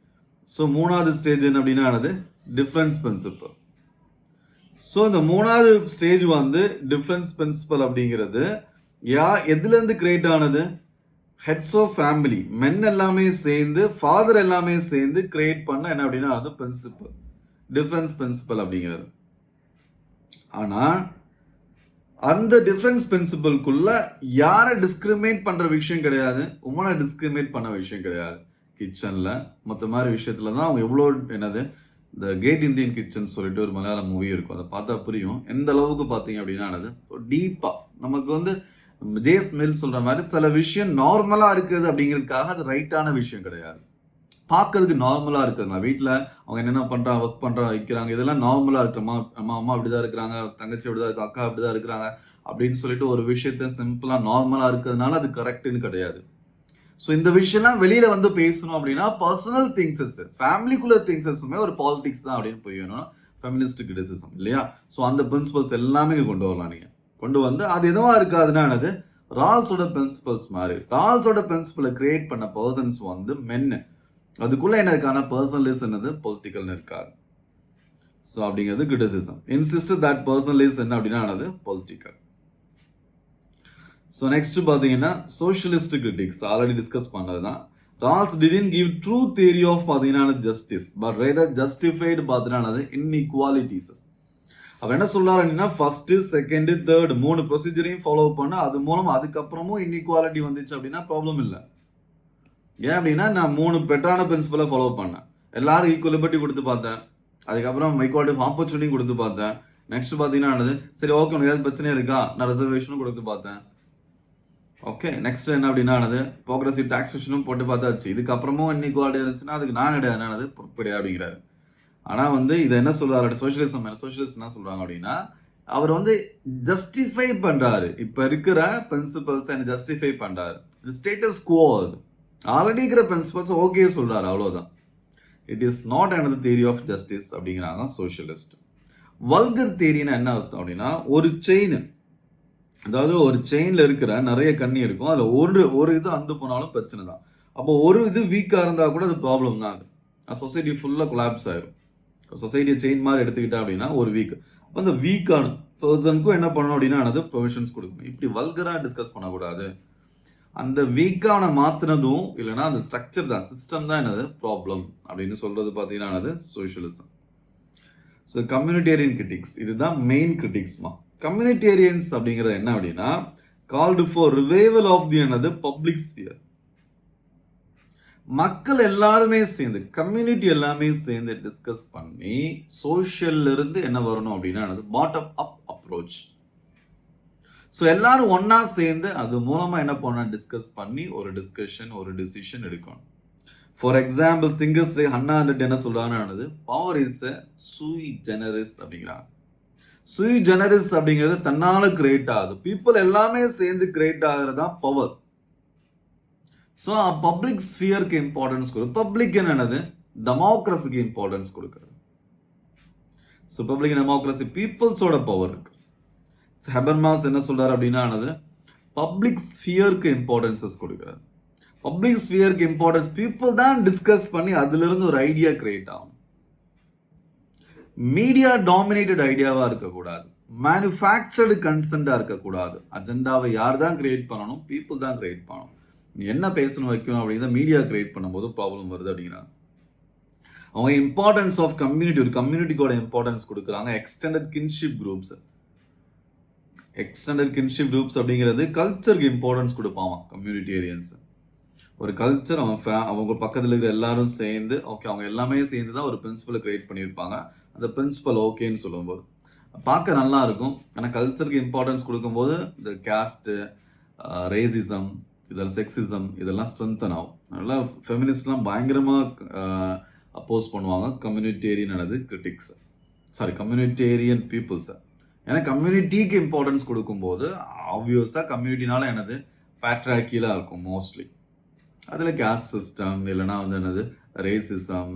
ஸோ மூணாவது ஸ்டேஜ் என்ன அப்படின்னா டிஃபரன்ஸ் பிரின்சிபல். ஸோ இந்த மூணாவது ஸ்டேஜ் டிஃபரன்ஸ் பிரின்சிபல் அப்படிங்கிறது எதுல இருந்து கிரியேட் ஆனது, ஹெட்ஸ் ஆஃப் ஃபேமிலி மென் எல்லாமே சேர்ந்து, ஃபாதர் எல்லாமே சேர்ந்து கிரியேட் பண்ண என்ன அப்படின்னா அது பிரின்சிபல், டிஃபரன்ஸ் பிரின்சிபல் அப்படிங்கிறது. ஆனா அந்த டிஃபரன்ஸ் பிரின்சிபல்குள்ள யாரை டிஸ்கிரிமினேட் பண்ற விஷயம் கிடையாது, உமனை டிஸ்கிரிமினேட் பண்ண விஷயம் கிடையாது. கிச்சன்ல மற்ற மாதிரி விஷயத்துல தான் அவங்க எவ்வளோ இந்த கேட் இந்தியன் கிச்சன் சொல்லிட்டு ஒரு மலையாள மூவி இருக்கும், அதை பார்த்தா புரியும் எந்த அளவுக்கு பார்த்தீங்க அப்படின்னா டீப்பா நமக்கு ஜேஸ் மில் சொல்ற மாதிரி சில விஷயம் நார்மலா இருக்குது அப்படிங்கிறதுக்காக அது ரைட்டான விஷயம் கிடையாது. பார்க்கறதுக்கு நார்மலா இருக்குதுங்களா, வீட்டில் அவங்க என்னென்ன பண்றாங்க, ஒர்க் பண்றாங்க, வைக்கிறாங்க, இதெல்லாம் நார்மலா இருக்குமா, அம்மா அப்படிதான் இருக்கிறாங்க, தங்கச்சி அப்படிதான் இருக்கு, அக்கா அப்படிதான் இருக்கிறாங்க அப்படின்னு சொல்லிட்டு ஒரு விஷயத்த சிம்பிளா நார்மலா இருக்கிறதுனால அது கரெக்ட்னு கிடையாது. ஸோ இந்த விஷயம்லாம் வெளியில பேசணும் அப்படின்னா பர்சனல் திங்ஸஸ், ஃபேமிலிக்குள்ள திங்ஸஸுமே ஒரு பாலிடிக்ஸ் தான் அப்படின்னு புரியணும். ஃபெமினிஸ்ட் கிரிட்டிசிசம் இல்லையா. ஸோ அந்த பிரின்சிபல்ஸ் எல்லாமே கொண்டு வரலாம். நீங்க கொண்டு அது எதுவா இருக்காதுன்னா ரால்ஸோட பிரின்சிபல்ஸ் மாதிரி. ரால்ஸோட பிரின்சிபலை கிரியேட் பண்ண பர்சன்ஸ் வந்து மென்னு. அதுக்குள்ள என்ன இருக்கான பர்சனலிஸ் என்னது பொலிட்டிக்கல்னு இருக்காது. ஸோ அப்படிங்கிறது கிரிட்டிசிசம். இன்சிஸ்ட் தட் பர்சனலிஸ் என்ன அப்படின்னா என்னது பொலிட்டிக்கல். ஸோ நெக்ஸ்ட் பார்த்தீங்கன்னா சோஷியலிஸ்ட் கிரிட்டிக்ஸ் ஆல்ரெடி டிஸ்கஸ் பண்ணது தான். Rawls didn't give true theory of பார்த்தீங்கன்னா ஜஸ்டிஸ் பட் ரேதர் ஜஸ்டிஃபைடு பார்த்தீங்கன்னா இன்இக்வாலிட்டிஸ். அவர் என்ன சொல்றாரு அப்படின்னா ஃபர்ஸ்ட் செகண்ட் தேர்ட் 3 ப்ரொசீஜரையும் ஃபாலோ பண்ண அது மூலம் அதுக்கப்புறமும் இன்இக்வாலிட்டி வந்துச்சு அப்படின்னா ப்ராப்ளம் இல்லை. ஏன் அப்படின்னா நான் 3 பெட்டரான பிரின்சிபலை ஃபாலோ பண்ணேன். எல்லாரும் ஈக்குவல் லிபர்ட்டி கொடுத்து பார்த்தேன். அதுக்கப்புறம் ஈக்குவாலிட்டி ஆப்பர்ச்சுனிட்டி கொடுத்து பார்த்தேன். நெக்ஸ்ட் பார்த்தீங்கன்னா சரி ஓகே உனக்கு ஏதாவது பிரச்சனை இருக்கா நான் ரிசர்வேஷனும் கொடுத்து பார்த்தேன். ஓகே நெக்ஸ்ட் என்ன அப்படின்னா ப்ரோக்ரஸிவ் டாக்ஸேஷனும் போட்டு பார்த்தாச்சு. இதுக்கப்புறமும் இன்இக்வாலிட்டி இருந்துச்சுன்னா அதுக்கு நான் என்னது பொறுப்படையா அப்படிங்கிறாரு. ஆனால் இதை என்ன சொல்றாரு சோஷியலிசம் சோஷியலிஸ்ட் என்ன சொல்றாங்க அப்படின்னா அவர் ஜஸ்டிஃபை பண்றாரு. இப்ப இருக்கிற பிரின்சிபல்ஸ் ஜஸ்டிஃபை பண்றாரு. ஸ்டேட்டஸ் கோ ஆல்ரெடி இருக்கிற பிரின்சிபல்ஸ் ஓகே சொல்றாரு, அவ்வளவுதான். It is not another theory of justice அப்படிங்கிறாங்க சோஷியலிஸ்ட். வல்கர் தியரினா என்ன அர்த்தம் அப்படின்னா ஒரு செயின், அதாவது ஒரு செயின்ல இருக்கிற நிறைய கண்ணி இருக்கும், அதுல ஒரு இது அந்து போனாலும் பிரச்சனை தான். அப்போ ஒரு இது வீக்கா இருந்தா கூட அது ப்ராப்ளம் தான். அது சொசைட்டி ஃபுல்லா கொலாப்ஸ் ஆயிரும். சொசைட்டியை செயின் மாதிரி எடுத்துக்கிட்டா அப்படின்னா ஒரு வீக், அப்போ அந்த வீக்கான பர்சனுக்கும் என்ன பண்ணணும் அப்படின்னா ப்ரொவிஷன்ஸ் கொடுக்கணும். இப்படி வல்கரா டிஸ்கஸ் பண்ணக்கூடாது. அந்த வீக்கான மாத்தினதும் இல்லைன்னா அந்த ஸ்ட்ரக்சர் தான் சிஸ்டம் தான் என்னது ப்ராப்ளம் அப்படின்னு சொல்றது பார்த்தீங்கன்னா சோஷியலிசம். ஸோ கம்யூனிட்டேரியன் கிரிட்டிக்ஸ் இதுதான் மெயின் கிரிட்டிக்ஸ்மா. கம்யூனிட்டேரியன்ஸ் அப்படிங்கிறது என்ன அப்படின்னா called for revival of the என்னது பப்ளிக் ஸ்பியர். மக்கள் எல்லாருமே சேர்ந்து கம்யூனிட்டி எல்லாமே சேர்ந்து டிஸ்கஸ் பண்ணி சோஷியல்ல இருந்து என்ன வரணும் அப்படின்னா பாட்டம் அப் அப்ரோச். ஸோ எல்லாரும் ஒன்னா சேர்ந்து அது மூலமா என்ன பண்ண டிஸ்கஸ் பண்ணி ஒரு டிஸ்கஷன் ஒரு டிசிஷன் எடுக்கணும். ஃபார் எக்ஸாம்பிள் சிங்கர்ஸ் ஹன்னா என்ன சொல்றாங்கன்னு பவர் இஸ் சூய் ஜெனரிஸ் அப்படிங்கிறாங்க. சூய் ஜெனரிஸ் அப்படிங்கிறது தன்னால கிரியேட் ஆகுது. பீப்புள் எல்லாமே சேர்ந்து கிரியேட் ஆகுறது தான் பவர். ஸோ பப்ளிக் ஸ்பியருக்கு இம்பார்ட்டன்ஸ் கொடுக்குது. பப்ளிக் என்னது டெமோக்ரஸிக்கு இம்பார்ட்டன்ஸ் கொடுக்குறது. ஸோ பப்ளிக் டெமோக்ரஸி பீப்புள்ஸோட பவர் இருக்கு. ஹெபர்மாஸ் என்ன சொல்றாரு அப்படின்னா பப்ளிக் ஸ்பியருக்கு இம்பார்ட்டன்சஸ் கொடுக்குறாரு. பப்ளிக் ஸ்பியருக்கு இம்பார்ட்டன்ஸ் பீப்புள் தான் டிஸ்கஸ் பண்ணி அதுல இருந்து ஒரு ஐடியா கிரியேட் ஆகும். மீடியா டாமினேட்டட் ஐடியாவா இருக்கக்கூடாது, மேனுஃபேக்சர்டு கன்சென்டா இருக்கக்கூடாது. அஜெண்டாவை யார் தான் கிரியேட் பண்ணணும்? பீப்புள் தான் கிரியேட் பண்ணணும். நீ என்ன பேசணும் வைக்கணும் அப்படின்னா மீடியா கிரியேட் பண்ணும்போது ப்ராப்ளம் வருது அப்படிங்கிறாங்க. அவங்க இம்பார்ட்டன்ஸ் ஆஃப் கம்யூனிட்டி, ஒரு கம்யூனிட்டியோட இம்பார்ட்டன்ஸ் கொடுக்குறாங்க. Extended kinship groups, extended kinship groups அப்படிங்கிறது கல்ச்சருக்கு இம்பார்ட்டன்ஸ் கொடுப்பாங்க கம்யூனிட்டேரியன்ஸ். ஒரு கல்ச்சர் அவங்க பக்கத்தில் இருக்கிற எல்லாரும் சேர்ந்து ஓகே அவங்க எல்லாமே சேர்ந்து தான் ஒரு பிரின்சிபலை கிரியேட் பண்ணியிருப்பாங்க. அந்த பிரின்சிபல் ஓகேன்னு சொல்லும்போது பார்க்க நல்லா இருக்கும். ஆனால் கல்ச்சருக்கு இம்பார்ட்டன்ஸ் கொடுக்கும்போது இந்த கேஸ்ட்டு ரேசிசம் இதெல்லாம் செக்ஸிசம் இதெல்லாம் ஸ்ட்ரென்தன் ஆகும். அதனால ஃபெமினிஸ்ட்லாம் பயங்கரமாக அப்போஸ் பண்ணுவாங்க கம்யூனிட்டேரியன் கிரிட்டிக்ஸ், சாரி கம்யூனிட்டேரியன் பீப்புள்ஸை. ஏன்னா கம்யூனிட்டிக்கு இம்பார்ட்டன்ஸ் கொடுக்கும்போது ஆப்வியஸாக கம்யூனிட்டினால பேட்ராக்கியலாக இருக்கும் மோஸ்ட்லி. அதில் கேஸ்ட் சிஸ்டம் இல்லைன்னா ரேசிசம்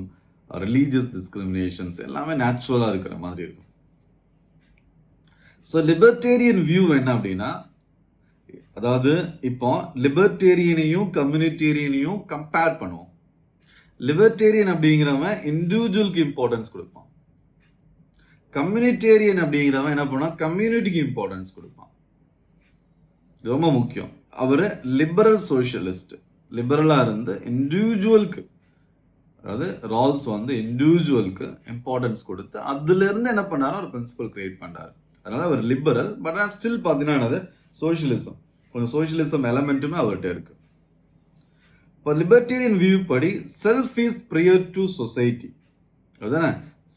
ரிலீஜியஸ் டிஸ்கிரிமினேஷன்ஸ் எல்லாமே நேச்சுரலாக இருக்கிற மாதிரி இருக்கும். ஸோ லிபர்டேரியன் வியூ என்ன அப்படின்னா அதாவது இப்போ லிபர்டேரியனையும் கம்யூனிட்டேரியனையும் கம்பேர் பண்ணுவோம். லிபர்டேரியன் அப்படிங்கிறவன் இண்டிவிஜுவலுக்கு இம்பார்ட்டன்ஸ் கொடுப்பான். கம்யூனிட்டேரியன் அப்படிங்கிறவன் என்ன பண்ணுவான்? கம்யூனிட்டிக்கு இம்பார்ட்டன்ஸ் கொடுப்பான். ரொம்ப முக்கியம். அவர் லிபரல் சோஷியலிஸ்ட், லிபரலா இருந்து இண்டிவிஜுவலுக்கு, அதாவது ரால்ஸ் இண்டிவிஜுவலுக்கு இம்பார்ட்டன்ஸ் கொடுத்து அதுல இருந்து என்ன பண்ணாரு ஒரு பிரின்சிபல் கிரியேட் பண்றாரு. அதனால அவர் லிபரல், பட் ஸ்டில் பார்த்தீங்கன்னா சோஷியலிசம், கொஞ்சம் சோஷியலிசம் எலமெண்ட்டுமே அவர்கிட்ட இருக்கு. இப்போ லிபர்டேரியன் வியூ படி self is prior to society. அதுதானே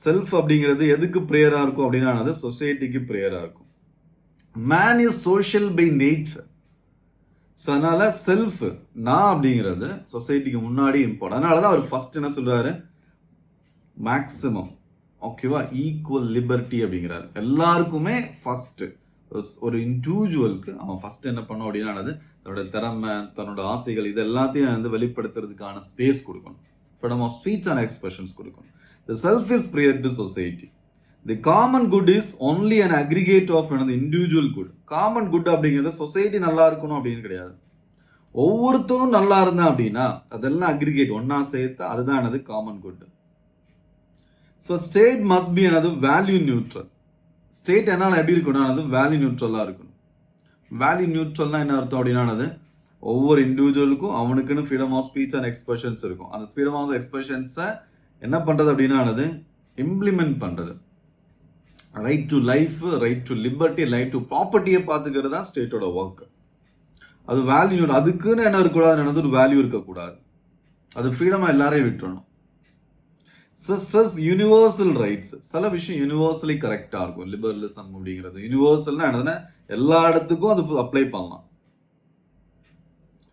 செல்ஃப் அப்படிங்கிறது எதுக்கு ப்ரேயரா இருக்கும் அப்படின்னா சொசைட்டிக்கு ப்ரேயரா இருக்கும். Man is social by nature. So அதனால செல்ஃப் நான் அப்படிங்கிறது சொசைட்டிக்கு முன்னாடி இம்பார்ட்டன். அதனால தான் அவர் ஃபர்ஸ்ட் என்ன சொல்றாரு? மேக்சிமம் ஓகேவா ஈக்குவல் லிபர்ட்டி அப்படிங்கிறாரு. எல்லாருக்குமே ஃபர்ஸ்ட் ஒரு இண்டிவிஜுவலுக்கு அவன் ஃபர்ஸ்ட் என்ன பண்ணும் அப்படின்னா தன்னோட திறமை தன்னோட ஆசைகள் இது எல்லாத்தையும் வெளிப்படுத்துறதுக்கான ஸ்பேஸ் கொடுக்கணும். Freedom of speech and expressions கொடுக்கணும். The self is prior to society. The common good is only an aggregate of individual good. Common good அப்படிங்கிறது சொசைட்டி நல்லா இருக்கணும் அப்படின்னு கிடையாது. ஒவ்வொருத்தரும் நல்லா இருந்தா அப்படின்னா அதெல்லாம் அக்ரிகேட் ஒன்னா சேர்த்தா அதுதான் எனது common good. So state must be எனது வேல்யூ நியூட்ரல். ஸ்டேட் என்னால் எப்படி இருக்குன்னா அது வேல்யூ நியூட்ரலாக இருக்கணும். வேல்யூ நியூட்ரல்னா என்ன அர்த்தம் அப்படின்னா ஒவ்வொரு இண்டிவிஜுவலுக்கும் அவனுக்குன்னு freedom of speech and expressions இருக்கும். அந்த ஃப்ரீடம் ஆஃப் எக்ஸ்பிரஷன்ஸை என்ன பண்ணுறது அப்படின்னா இம்ப்ளிமெண்ட் பண்ணுறது. Right to life, right to liberty, right to ப்ராப்பர்ட்டியை பார்த்துக்கிறது தான் ஸ்டேட்டோட ஒர்க். அது வேல்யூ, அதுக்குன்னு என்ன இருக்கக்கூடாது, ஒரு வேல்யூ இருக்கக்கூடாது. அது ஃப்ரீடமாக எல்லாரையும் விட்டுறணும். சிஸ்டர்ஸ் யூனிவர்சல் ரைட்ஸ், சில விஷயம் யூனிவர்சலி கரெக்டாக இருக்கும். லிபரலிசம் அப்படிங்கிறது யூனிவர்சல்னா என்னதுன்னா எல்லா இடத்துக்கும் அது அப்ளை பண்ணலாம்,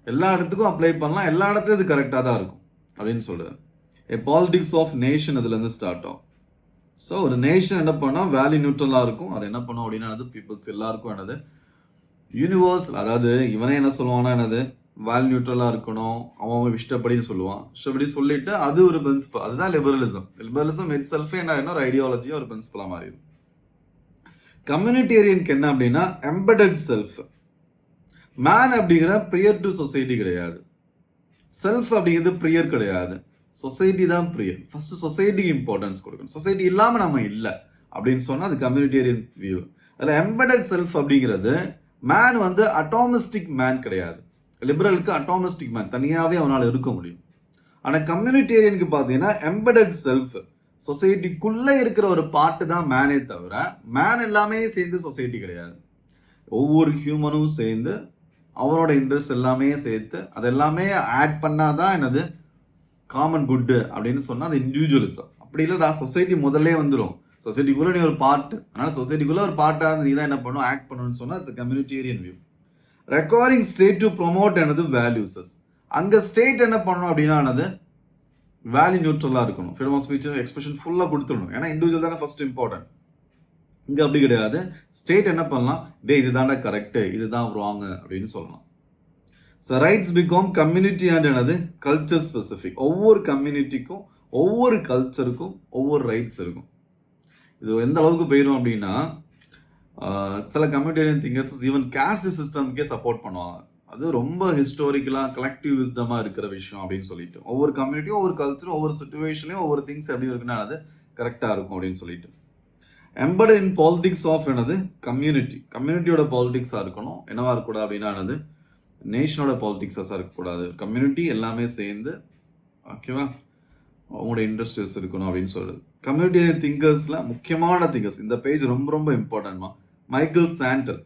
எல்லா இடத்துக்கும் அப்ளை பண்ணலாம், எல்லா இடத்துலையும் இது கரெக்டாக தான் இருக்கும் அப்படின்னு சொல்லுது. ஏ பாலிடிக்ஸ் ஆஃப் நேஷன் அதுலேருந்து ஸ்டார்ட் ஆகும். ஸோ ஒரு நேஷன் என்ன பண்ணால் வேல்யூ நியூட்ரலாக இருக்கும். அது என்ன பண்ணும் அப்படின்னா பீப்புள்ஸ் எல்லாருக்கும் என்னது யூனிவர்சல். அதாவது இவனே என்ன சொல்லுவான்னா என்னது வேல்யூ நியூட்ரலாக இருக்கணும், அவன் இஷ்டப்படின்னு சொல்லுவான். இஷ்டப்படி சொல்லிட்டு அது ஒரு பிரின்சிபல், அதுதான் லிபரலிசம். லிபரலிசம் இட் செல்ஃபே என்ன ஒரு ஐடியாலஜியாக ஒரு பிரின்சிபலாக மாறிடும். கம்யூனிட்டேரியனுக்கு என்ன அப்படின்னா எம்பெடட் செல்ஃப். மேன் அப்படிங்கிற ப்ரியர் டு சொசைட்டி கிடையாது, செல்ஃப் அப்படிங்கிறது ப்ரியர் கிடையாது, சொசைட்டி தான் ப்ரியர். ஃபர்ஸ்ட் சொசைட்டிக்கு இம்பார்ட்டன்ஸ் கொடுக்கணும். சொசைட்டி இல்லாமல் நம்ம இல்லை அப்படின்னு சொன்னால் அது கம்யூனிட்டேரியன் வியூ. அதில் எம்பெடட் செல்ஃப் அப்படிங்கிறது மேன் அட்டாமிஸ்டிக் மேன் கிடையாது. லிபரலுக்கு அட்டாமிஸ்டிக் மேன் தனியாகவே அவனால் இருக்க முடியும். ஆனால் கம்யூனிட்டேரியனுக்கு பார்த்தீங்கன்னா எம்பெடட் செல்ஃப், சொசைட்டிக்குள்ளே இருக்கிற ஒரு பாட்டு தான் மேனே தவிர மேன் எல்லாமே சேர்ந்து சொசைட்டி கிடையாது. ஒவ்வொரு ஹியூமனும் சேர்ந்து அவனோட இன்ட்ரெஸ்ட் எல்லாமே சேர்த்து அதெல்லாமே ஆட் பண்ணாதான் என்னது காமன் குட் அப்படின்னு சொன்னால் அது இண்டிவிஜுவலிசம். அப்படி இல்லைடா, சொசைட்டி முதல்ல வந்துடும், சொசைட்டிக்குள்ளே நீ ஒரு பார்ட், அதனால சொசைட்டிக்குள்ளே ஒரு பார்ட்டாக நீ தான் என்ன பண்ணணும், ஆக்ட் பண்ணணும்னு சொன்னால் it's communitarian view. Requiring state to promote என்னது வேல்யூஸஸ். அங்கே ஸ்டேட் என்ன பண்ணணும் அப்படின்னா வேல்யூ நியூட்ரலாக இருக்கணும். ஃப்ரீடம் ஆஃப் ஸ்பீச் எக்ஸ்பிரஷன் ஃபுல்லாக கொடுத்துடணும். ஏன்னா இண்டிவிஜுவல் தானே ஃபர்ஸ்ட் இம்பார்ட்டன்ட். இங்கே அப்படி கிடையாது. ஸ்டேட் என்ன பண்ணலாம், இதுதான்டா கரெக்டு, இதுதான் ராங் அப்படின்னு சொல்லலாம். So rights become community and என்னது கல்ச்சர் ஸ்பெசிஃபிக். ஒவ்வொரு கம்யூனிட்டிக்கும் ஒவ்வொரு கல்ச்சருக்கும் ஒவ்வொரு ரைட்ஸ் இருக்கும். இது எந்த அளவுக்கு போயிடும் அப்படின்னா சில communitarian thinkers even cost சிஸ்டம்க்கே support பண்ணுவாங்க. அது ரொம்ப ஹிஸ்டாரிக்கலாக கலெக்டிவ் விஸ்டமாக இருக்கிற விஷயம் அப்படின்னு சொல்லிட்டு ஒவ்வொரு கம்யூனிட்டியும் ஒவ்வொரு கல்ச்சரும் ஒவ்வொரு சுச்சுவேஷன்லையும் ஒவ்வொரு திங்ஸ் எப்படி இருக்குன்னா அது கரெக்டாக இருக்கும் அப்படின்னு சொல்லிட்டு. எம்பெடட் இன் பாலிடிக்ஸ் ஆஃப் என்னது கம்யூனிட்டி. கம்யூனிட்டியோட பாலிடிக்ஸாக இருக்கணும். என்னவா இருக்கக்கூடாது அப்படின்னா என்னது நேஷனோட பாலிடிக்ஸாக இருக்கக்கூடாது. கம்யூனிட்டி எல்லாமே சேர்ந்து ஓகேவா அவங்களோட இண்டஸ்ட்ரீஸ் இருக்கணும் அப்படின்னு சொல்லுது. கம்யூனிட்டேரியன் திங்கர்ஸ்ல முக்கியமான திங்கர்ஸ் இந்த பேஜ் ரொம்ப ரொம்ப இம்பார்ட்டன்ட்மா. Michael Sandel.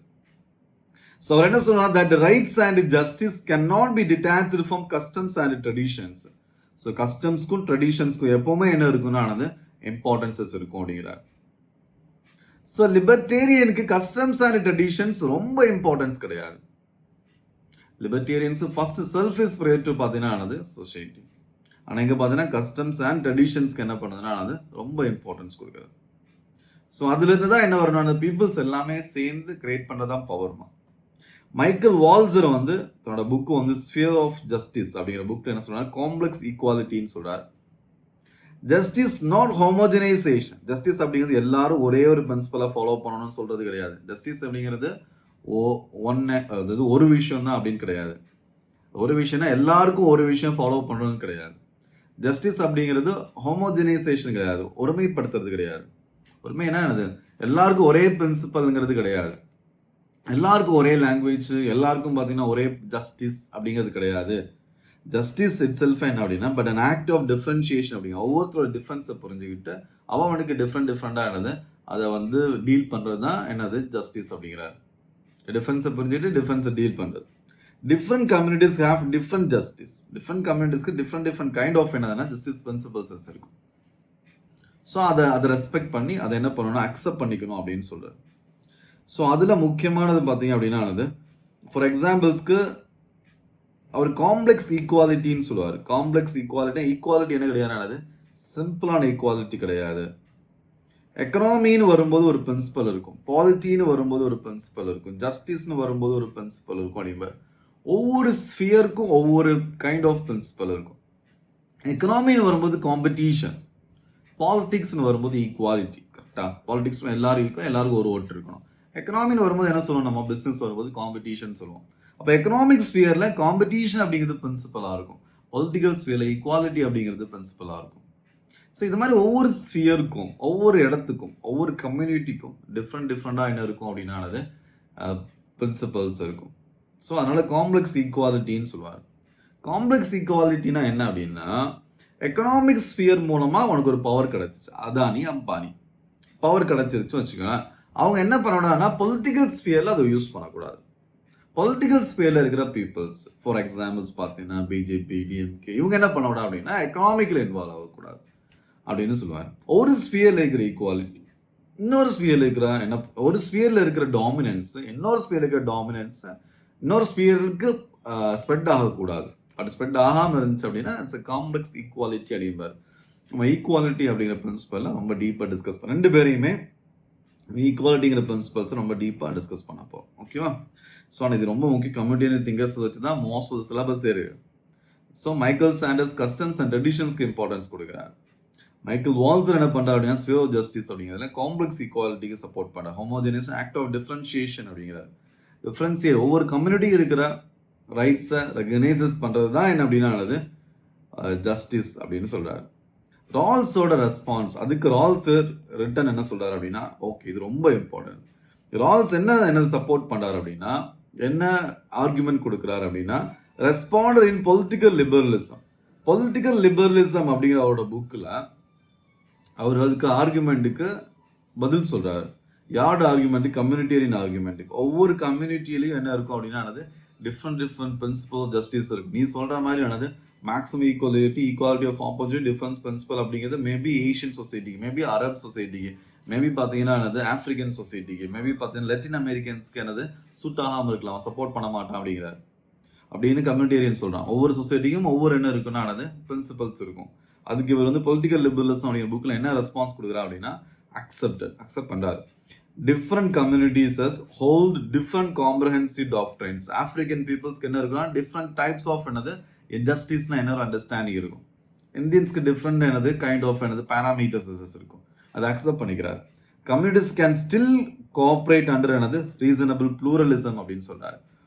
ஸோ அவர் என்ன சொல்றாரு, that rights and justice cannot be detached from customs and traditions. So கஸ்டம்ஸ்க்கும் ட்ரெடிஷன்ஸ்க்கும் எப்பவுமே என்ன இருக்குன்னா இம்பார்ட்டன்சஸ் இருக்கும் அப்படிங்கிறார். ஸோ லிபர்டேரியனுக்கு கஸ்டம்ஸ் அண்ட் ட்ரெடிஷன்ஸ் ரொம்ப இம்பார்ட்டன்ஸ் கிடையாது. Libertarians first self is prior to பார்த்தீங்கன்னா சொசைட்டி. ஆனால் இங்கே பார்த்தீங்கன்னா கஸ்டம்ஸ் அண்ட் ட்ரெடிஷன்ஸ்க்கு என்ன பண்ணுதுன்னா ரொம்ப இம்பார்ட்டன்ஸ் கொடுக்குறது. ஸோ அதுலேருந்து தான் என்ன வரணும், அந்த பீப்புள்ஸ் எல்லாமே சேர்ந்து கிரியேட் பண்ணுறதான் பவர்மா. மைக்கேல் வால்சர் தன்னோட புக்கு ஸ்பியர் ஆஃப் ஜஸ்டிஸ் அப்படிங்கிற புக் என்ன சொல்றாரு, காம்ப்ளெக்ஸ் ஈக்குவாலிட்டின்னு சொல்றாரு. Justice not ஹோமோஜனைசேஷன். ஜஸ்டிஸ் அப்படிங்கிறது எல்லாரும் ஒரே ஒரு பிரின்சிபலை ஃபாலோ பண்ணணும்னு சொல்றது கிடையாது. ஜஸ்டிஸ் அப்படிங்கிறது அதாவது ஒரு விஷயம் தான் அப்படின்னு கிடையாது. ஒரு விஷயம்னா எல்லாருக்கும் ஒரு விஷயம் ஃபாலோ பண்ணுறதுன்னு கிடையாது. ஜஸ்டிஸ் அப்படிங்கிறது ஹோமோஜனைசேஷன் கிடையாது, ஒருமைப்படுத்துறது கிடையாது. ஒருமைனா என்னது, எல்லாருக்கும் ஒரே பிரின்சிபல்ங்கிறது கிடையாது, எல்லாருக்கும் ஒரே லாங்குவேஜ், எல்லாருக்கும் பார்த்தீங்கன்னா ஒரே ஜஸ்டிஸ் அப்படிங்கிறது கிடையாது. ஜஸ்டிஸ் இட் செல்ஃப் என்ன அப்படின்னா but an act of differentiation அப்படிங்க. ஒவ்வொருத்தரோட டிஃபரன்ஸை புரிஞ்சுக்கிட்டு அவனுக்கு டிஃப்ரெண்டாக என்னது அதை டீல் பண்ணுறது தான் என்னது ஜஸ்டிஸ் அப்படிங்கிறார். டிஃபரன்ஸை புரிஞ்சுக்கிட்டு டிஃபரன்ஸை டீல் பண்ணுறது. Different communities have different justice. Different கம்யூனிட்டிஸ்க்கு டிஃப்ரெண்ட் கைண்ட் ஆஃப் என்னதுன்னா ஜஸ்டிஸ் பிரின்சிபல்ஸ் இருக்கும். ஸோ அதை ரெஸ்பெக்ட் பண்ணி அதை என்ன பண்ணணும், அக்செப்ட் பண்ணிக்கணும் அப்படின்னு சொல்றாரு. ஸோ அதில் முக்கியமானது பார்த்தீங்க அப்படின்னா ஃபார் எக்ஸாம்பிள்ஸ்க்கு அவர் காம்ப்ளெக்ஸ் ஈக்குவாலிட்டின்னு சொல்லுவார். காம்ப்ளெக்ஸ் ஈக்குவாலிட்டி என்ன கிடையாது, சிம்பிளான ஈக்குவாலிட்டி கிடையாது. எக்கனாமின்னு வரும்போது ஒரு பிரின்சிபல் இருக்கும், பாலிட்டின்னு வரும்போது ஒரு பிரின்சிபல் இருக்கும், ஜஸ்டிஸ்னு வரும்போது ஒரு பிரின்சிபல் இருக்கும். அப்படிங்கிற ஒவ்வொரு ஸ்பியருக்கும் ஒவ்வொரு கைண்ட் ஆஃப் பிரின்சிபல் இருக்கும். எக்கனாமின்னு வரும்போது காம்படிஷன், பாலிட்டிக்ஸ்னு வரும்போது ஈக்குவாலிட்டி. கரெக்டாக? பாலிடிக்ஸ் எல்லாரும் இருக்கும், எல்லாருக்கும் ஒரு ஓட்டு இருக்கணும். எக்கனாமின்னு வரும்போது என்ன சொல்லுவோம், நம்ம பிஸ்னஸ் வரும்போது காம்படிஷன் சொல்லுவோம். அப்போ எக்கனாமிக் ஸ்பியரில் காம்படிஷன் அப்படிங்கிறது பிரின்சிபலாக இருக்கும். பொலிட்டிக்கல் ஸ்பியரில் ஈக்குவாலிட்டி அப்படிங்கிறது பிரின்சிபலாக இருக்கும். ஸோ இது மாதிரி ஒவ்வொரு ஸ்பியருக்கும், ஒவ்வொரு இடத்துக்கும், ஒவ்வொரு கம்யூனிட்டிக்கும் டிஃப்ரெண்டாக என்ன இருக்கும் அப்படின்னானது பிரின்சிபல்ஸ் இருக்கும். ஸோ அதனால காம்ப்ளெக்ஸ் ஈக்குவாலிட்டின்னு சொல்லுவாங்க. காம்ப்ளெக்ஸ் ஈக்குவாலிட்டினா என்ன அப்படின்னா, எக்கனாமிக் ஸ்பியர் மூலமா உனக்கு ஒரு பவர் கிடைச்சிச்சு, அதானி அம்பானி பவர் கிடைச்சிருச்சுன்னு வச்சுக்கோங்க. அவங்க என்ன பண்ணணும்னா பொலிட்டிக்கல் ஸ்பியர்ல அதை யூஸ் பண்ணக்கூடாது. பொலிட்டிக்கல் ஸ்பியர்ல இருக்கிற பீப்புள்ஸ், ஃபார் எக்ஸாம்பிள்ஸ் பார்த்தீங்கன்னா பிஜேபி, டிஎம்கே, இவங்க என்ன பண்ணக்கூடாது அப்படின்னா எக்கனாமிக்ல இன்வால்வ் ஆகக்கூடாது அப்படின்னு சொல்லுவாங்க. ஒரு ஸ்பியர்ல இருக்கிற ஈக்குவாலிட்டி இன்னொரு ஸ்பியர்ல இருக்கிற என்ன, ஒரு ஸ்பியர்ல இருக்கிற டாமினன்ஸ் இன்னொரு ஸ்பியர்ல இருக்கிற டாமினன்ஸ் இன்னொரு ஸ்பியருக்கு ஸ்ப்ரெட் ஆகக்கூடாது. அப்படி ஸ்ப்ரெட் ஆகாமல் இருந்துச்சு அப்படின்னா இட்ஸ் காம்ப்ளெக்ஸ் ஈக்குவாலிட்டி அப்படிம்பார். நம்ம ஈக்குவாலிட்டி அப்படிங்கிற பிரின்சிபல்ல ரொம்ப டீப்பாக டிஸ்கஸ் பண்ண, ரெண்டு பேரையுமே ஈக்குவாலிட்டிங்கிற பிரின்சிபல்ஸ் ரொம்ப டீப்பாக டிஸ்கஸ் பண்ண போகிறோம். ஓகேவா? ஸோ ஆனால் இது ரொம்ப முக்கிய கம்யூனிட்டி திங்கர்ஸ் வச்சு தான் மோஸ்ட் ஆஃப் சிலபஸ் இருக்கு. So Michael Sanders customs and ட்ரெடிஷன்ஸ்க்கு இம்பார்ட்டன்ஸ் கொடுக்குறாரு. மைக்கேல் வால்சர் என்ன பண்ணுறாரு அப்படின்னா ஸ்பியர் ஆஃப் ஜஸ்டிஸ் அப்படிங்கிறதுல காம்ப்ளெக்ஸ் ஈக்குவாலிட்டிக்கு சப்போர்ட் பண்ணுறாரு. ஹோமோஜெனியஸ் ஆக்ட் ஆஃப் டிஃபரன்ஷியேஷன் அப்படிங்கிறார். டிஃபரன்ஷியேட் ஒவ்வொரு கம்யூனிட்டிக்கு இருக்கிற ரைட்ஸை ரெகனைசஸ் பண்ணுறது தான் என்ன அப்படின்னா ஜஸ்டிஸ் அப்படின்னு சொல்கிறார். ரால்ஸோட ரெஸ்பான்ஸ், அதுக்கு ரால்ஸ் ரிட்டன் என்ன சொல்கிறார் அப்படின்னா, ஓகே இது ரொம்ப இம்பார்ட்டன்ட். ரால்ஸ் என்ன சப்போர்ட் பண்ணுறாரு அப்படின்னா, என்ன ஆர்குமெண்ட் கொடுக்குறாரு அப்படின்னா, ரெஸ்பாண்டர் இன் பொலிட்டிக்கல் லிபரலிசம். பொலிட்டிக்கல் லிபரலிசம் அப்படிங்கிற அவரோட புக்கில் அவர் அதுக்கு ஆர்குமெண்ட்டுக்கு பதில் சொல்கிறார். யாரோட ஆர்குமெண்ட்? கம்யூனிட்டேரியன் ஆர்குமெண்ட்டுக்கு. ஒவ்வொரு கம்யூனிட்டியிலையும் என்ன இருக்கும் அப்படின்னா டிஃப்ரெண்ட் பிரின்சிபல் ஜஸ்டிஸ் இருக்கு. நீ சொல்ற மாதிரி ஆனது maximum equality of opportunity difference principle அப்படிங்கிறது மேபி ஏஷியன் சொசைட்டிக்கு, மேபி அரப் சொசைட்டிக்கு, மேபி பார்த்தீங்கன்னா ஆப்பிரிக்கன் சொசைட்டிக்கு, மேபி பார்த்தீங்கன்னா லெட்டின் அமெரிக்கன்ஸ்க்கு சூட் ஆகாமல் இருக்கலாம், சப்போர்ட் பண்ண மாட்டான் அப்படிங்கிறார் அப்படின்னு கம்யூனிட்டேரியன் சொல்றான். ஒவ்வொரு சொசைட்டிக்கும் ஒவ்வொரு என்ன இருக்குன்னா பிரின்சிபல்ஸ் இருக்கும். அதுக்கு இவர் பொலிட்டிக்கல் லிபரலிசம் அப்படிங்கிற புக்கில் என்ன ரெஸ்பான்ஸ் கொடுக்குறா அப்படின்னா அக்செப்ட் பண்றாரு. Different communities hold different comprehensive doctrines. African peoples என்ன இருக்குன்னா different types of injustice என்ன அண்டர்ஸ்டாண்டிங் இருக்கும். இந்தியன்ஸ்க்கு டிஃப்ரெண்ட் கைண்ட் ஆஃப் பேராமீட்டர்ஸ் இருக்கும். அதை அக்செப்ட் பண்ணிக்கிறார். Communities can still cooperate under reasonable pluralism அப்படின்னு சொல்றாரு.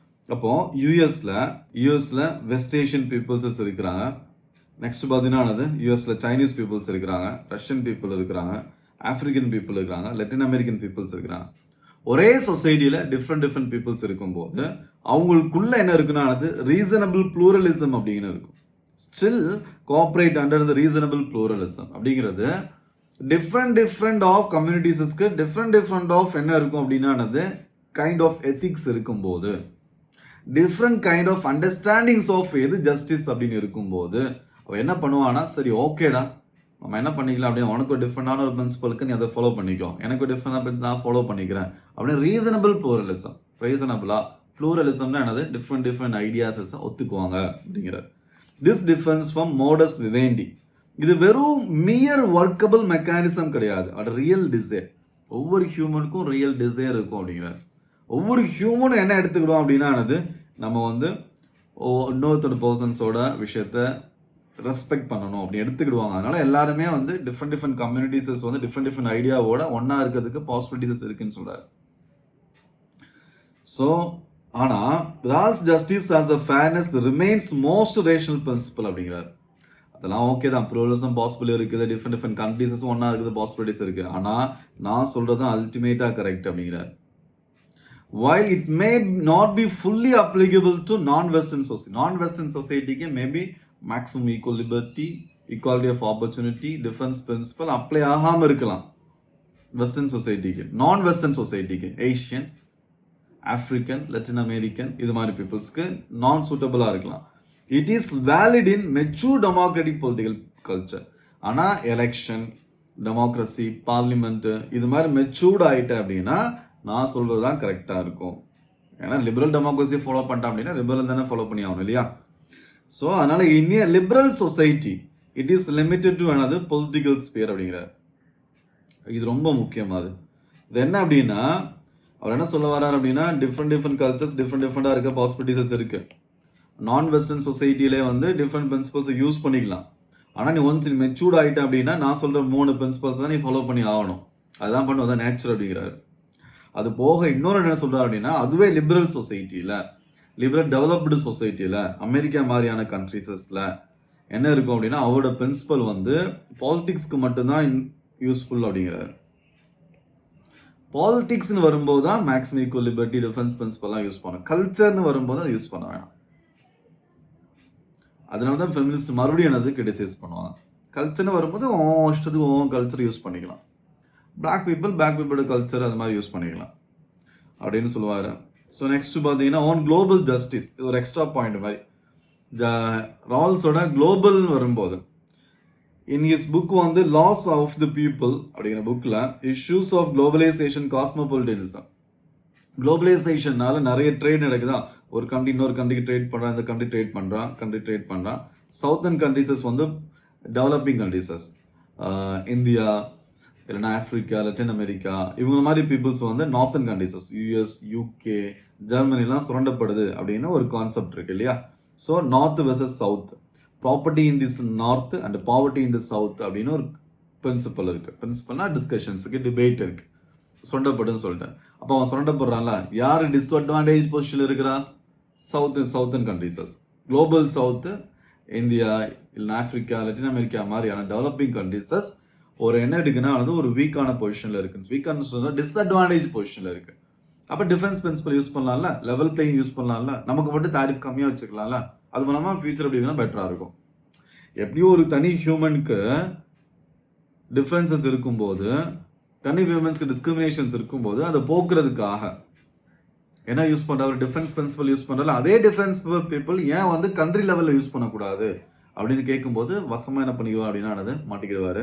அப்போ யூஎஸ்ல வெஸ்ட் ஏஷியன் பீப்புள்ஸ் இருக்கிறாங்க. நெக்ஸ்ட் பார்த்தீங்கன்னா யூஎஸ்ல சைனீஸ் பீப்புள்ஸ் இருக்கிறாங்க, ரஷ்யன் பீப்புள் இருக்கிறாங்க, ஆப்பிரிக்கன் பீப்புள் இருக்கிறாங்க, லெட்டின் அமெரிக்கன் பீப்புள்ஸ் இருக்கிறாங்க. ஒரே சொசைட்டியில் டிஃப்ரெண்ட் பீப்புள்ஸ் இருக்கும்போது அவங்களுக்குள்ள என்ன இருக்குன்னா ரீசனபிள் ப்ளூரலிசம் அப்படிங்கிறது இருக்கும். Still cooperate under the reasonable pluralism அப்படிங்கிறது டிஃப்ரெண்ட் ஆஃப் கம்யூனிட்டிஸ்க்கு டிஃப்ரெண்ட் ஆஃப் என்ன இருக்கும் அப்படின்னா கைண்ட் ஆஃப் எத்திக்ஸ் இருக்கும்போது, different kind of understandings of எது ஜஸ்டிஸ் அப்படின்னு இருக்கும்போது அவன் என்ன பண்ணுவான்னா, சரி ஓகேடா நம்ம என்ன பண்ணிக்கலாம் அப்படின்னு, உனக்கு ஒரு டிஃப்ரெண்டான ஒரு பிரின்சிபலுக்கு நீ அதை ஃபாலோ பண்ணிக்கோ, எனக்கு ஒரு டிஃப்ரெண்டாக நான் ஃபாலோ பண்ணிக்கிறேன் அப்படின்னு ரீசனபிள் ப்ளூரலிசம். ப்ளூரலிசம்னா என்னது? டிஃப்ரெண்ட் ஐடியாஸஸ் ஒத்துக்குவாங்க அப்படிங்கிறார். This difference from modus vivendi. இது வெறும் மியர் ஒர்க்கபிள் மெக்கானிசம் கிடையாது, அது ரியல் டிசைர். ஒவ்வொரு ஹியூமனுக்கும் ரியல் டிசைர் இருக்கும் அப்படிங்கிறார். ஒவ்வொரு ஹியூமனும் என்ன எடுத்துக்கிடும் அப்படின்னா நம்ம இன்னொருத்தர் பர்சன்ஸோட விஷயத்த ரெஸ்பெக்ட் பண்ணணும் அப்படி எடுத்துக்கிடுவாங்க. அதனால எல்லாருமே டிஃப்ரெண்ட் கம்யூனிட்டிஸ் டிஃப்ரெண்ட் ஐடியாவோட ஒன்னா இருக்கிறதுக்கு பாசிபிலிட்டிஸ் இருக்குன்னு சொல்றாரு. ஸோ ஆனா Rawls justice as a fairness remains most rational principle அப்படிங்கிறார். அதெல்லாம் ஓகே தான், ப்ளூரலிசம் பாசிபிள் இருக்குது, டிஃப்ரெண்ட் கண்ட்ரீஸஸ் ஒன்னா இருக்குது, பாசிபிலிட்டிஸ் இருக்கு. ஆனா நான் சொல்றது அல்டிமேட்டா கரெக்ட் அப்படிங்கிறார். While it may not be fully applicable to non-Western society, maybe maximum equal liberty, equality of opportunity, difference principle apply ஆகாம இருக்கலாம் வெஸ்டர்ன் சொசைட்டிக்கு. நான் வெஸ்டர்ன் சொசைட்டிக்கு ஏஷியன், ஆப்பிரிக்கன், லெட்டின் அமெரிக்கன் இது மாதிரி பீப்புள்ஸ்க்கு நான் சூட்டபிளா இருக்கலாம். It is valid in mature democratic political culture. ஆனா எலெக்ஷன், டெமோக்ரஸி, பார்லிமெண்ட் இது மாதிரி மெச்சூர்ட் ஆயிட்ட அப்படின்னா நான் சொல்றது தான் கரெக்டா இருக்கும். ஏன்னா லிபரல் டெமோக்ரஸி ஃபாலோ பண்ணிட்டேன் அப்படின்னா லிபரல் தானே ஃபாலோ பண்ணி ஆகணும் இல்லையா? ஸோ அதனால இந்திய liberal society it is limited to political sphere அப்படிங்கிறார். இது ரொம்ப முக்கியமானது. இது என்ன அப்படின்னா அவர் என்ன சொல்ல வர்றாரு அப்படின்னா டிஃப்ரெண்ட் கல்ச்சர்ஸ் டிஃப்ரெண்டா இருக்க பாசிபிலிட்டிஸ் இருக்கு. நான் வெஸ்டர்ன் சொசைட்டிலே டிஃப்ரெண்ட் பிரின்சிபல்ஸ் யூஸ் பண்ணிக்கலாம். ஆனால் நீ ஒன்ஸ் மெச்சூர்ட் ஆகிட்ட அப்படின்னா நான் சொல்ற 3 பிரின்சிபல்ஸ் தான் நீ ஃபாலோ பண்ணி ஆகணும். அதுதான் பண்ணுவது நேச்சர் அப்படிங்கிறாரு. அது போக இன்னொரு என்ன சொல்றாரு அப்படின்னா, அதுவே லிபரல் சொசைட்டியில், லிபரல் டெவலப்டு சொசைட்டியில், அமெரிக்கா மாதிரியான கண்ட்ரிஸஸில் என்ன இருக்கும் அப்படின்னா, அவரோட பிரின்சிபல் வந்து பாலிடிக்ஸ்க்கு மட்டும்தான் யூஸ்ஃபுல் அப்படிங்கிறாரு. பாலிடிக்ஸ்னு வரும்போது தான் மேக்ஸிமம் ஈக்குவல் லிபர்ட்டி டிஃபென்ஸ் பிரின்சிபல்லாம் யூஸ் பண்ணணும். கல்ச்சர்னு வரும்போது அதை யூஸ் பண்ண வேணாம். அதனால தான் ஃபெமினிஸ்ட் மறுபடியும் என்னது கிரிட்டிசைஸ் பண்ணுவாங்க. கல்ச்சர்னு வரும்போது இஷ்டத்துக்கு கல்ச்சர் யூஸ் பண்ணிக்கலாம். பிளாக் பீப்புளோட கல்ச்சர் அது மாதிரி யூஸ் பண்ணிக்கலாம் அப்படின்னு சொல்லுவார். ஸோ நெக்ஸ்ட் பார்த்தீங்கன்னா ஓன் குளோபல் ஜஸ்டிஸ், இது ஒரு எக்ஸ்ட்ரா பாயிண்ட் மாதிரி. ரால்ஸோட குளோபல் வரும்போது இன் ஹிஸ் புக் வந்து லாஸ் ஆஃப் தி பீப்புள் அப்படிங்கிற புக்கில் இஷ்யூஸ் ஆஃப் குளோபலைசேஷன் காஸ்மோபாலிட்டனிசம், குளோபலைசேஷன்னால நிறைய ட்ரேட் நடக்குதா, ஒரு கண்ட்ரி இன்னொரு கண்ட்ரிக்கு ட்ரேட் பண்ணுறான், இந்த கண்ட்ரி ட்ரேட் பண்ணுறான். சவுத்தர்ன் கண்ட்ரிஸஸ் வந்து டெவலப்பிங் கண்ட்ரிஸஸ், இந்தியா இல்லைன்னா ஆஃப்ரிக்கா, லட்டின் அமெரிக்கா, இவங்க மாதிரி பீப்புள்ஸ் வந்து நார்த்தன் கண்ட்ரிஸஸ், யூஎஸ், யூகே, ஜெர்மனிலாம் சுரண்டப்படுது அப்படின்னு ஒரு கான்செப்ட் இருக்கு இல்லையா. So north versus south, property in this north and poverty in the south அப்படின்னு ஒரு பிரின்சிபல் இருக்கு. பிரின்சிபல்னா டிஸ்கஷன்ஸுக்கு டிபேட் இருக்கு. சுரண்டப்படுன்னு சொல்லிட்டேன். அப்போ அவன் சுரண்டப்படுறான்ல, யார் டிஸ்அட்வான்டேஜ் பொசிஷனில் இருக்கிறா? சவுத்தன் கண்ட்ரிஸஸ், குளோபல் சவுத்து, இந்தியா இல்லைன்னா ஆஃப்ரிக்கா, லட்டின் அமெரிக்கா மாதிரியான டெவலப்பிங் கண்ட்ரிஸஸ் ஒரு என்ன இருக்குன்னா வந்து ஒரு வீக்கான பொசிஷனில் இருக்கு. வீக்கான டிஸ்அட்வான்டேஜ் பொசிஷனில் இருக்கு. அப்போ டிஃபென்ஸ் பிரின்சிபல் யூஸ் பண்ணலாம்ல, லெவல் பிளேயிங் யூஸ் பண்ணலாம்ல, நமக்கு மட்டும் தாரிஃப் கம்மியாக வச்சுக்கலாம்ல, அது மூலமாக ஃபியூச்சர் எப்படின்னா பெட்டராக இருக்கும். எப்படியும் ஒரு தனி ஹியூமனுக்கு டிஃப்ரென்சஸ் இருக்கும்போது, தனி ஹியூமன்ஸ்க்கு டிஸ்கிரிமினேஷன்ஸ் இருக்கும்போது அதை போக்குறதுக்காக என்ன யூஸ் பண்ணுறாரு, டிஃபென்ஸ் பிரின்சிபல் யூஸ் பண்ணுறாரு. அதே டிஃபென்ஸ் பீப்புள் ஏன் வந்து கண்ட்ரி லெவலில் யூஸ் பண்ணக்கூடாது அப்படின்னு கேட்கும்போது வசமாக என்ன பண்ணிக்குவோம் அப்படின்னா அது மாட்டிக்கிடுவார்.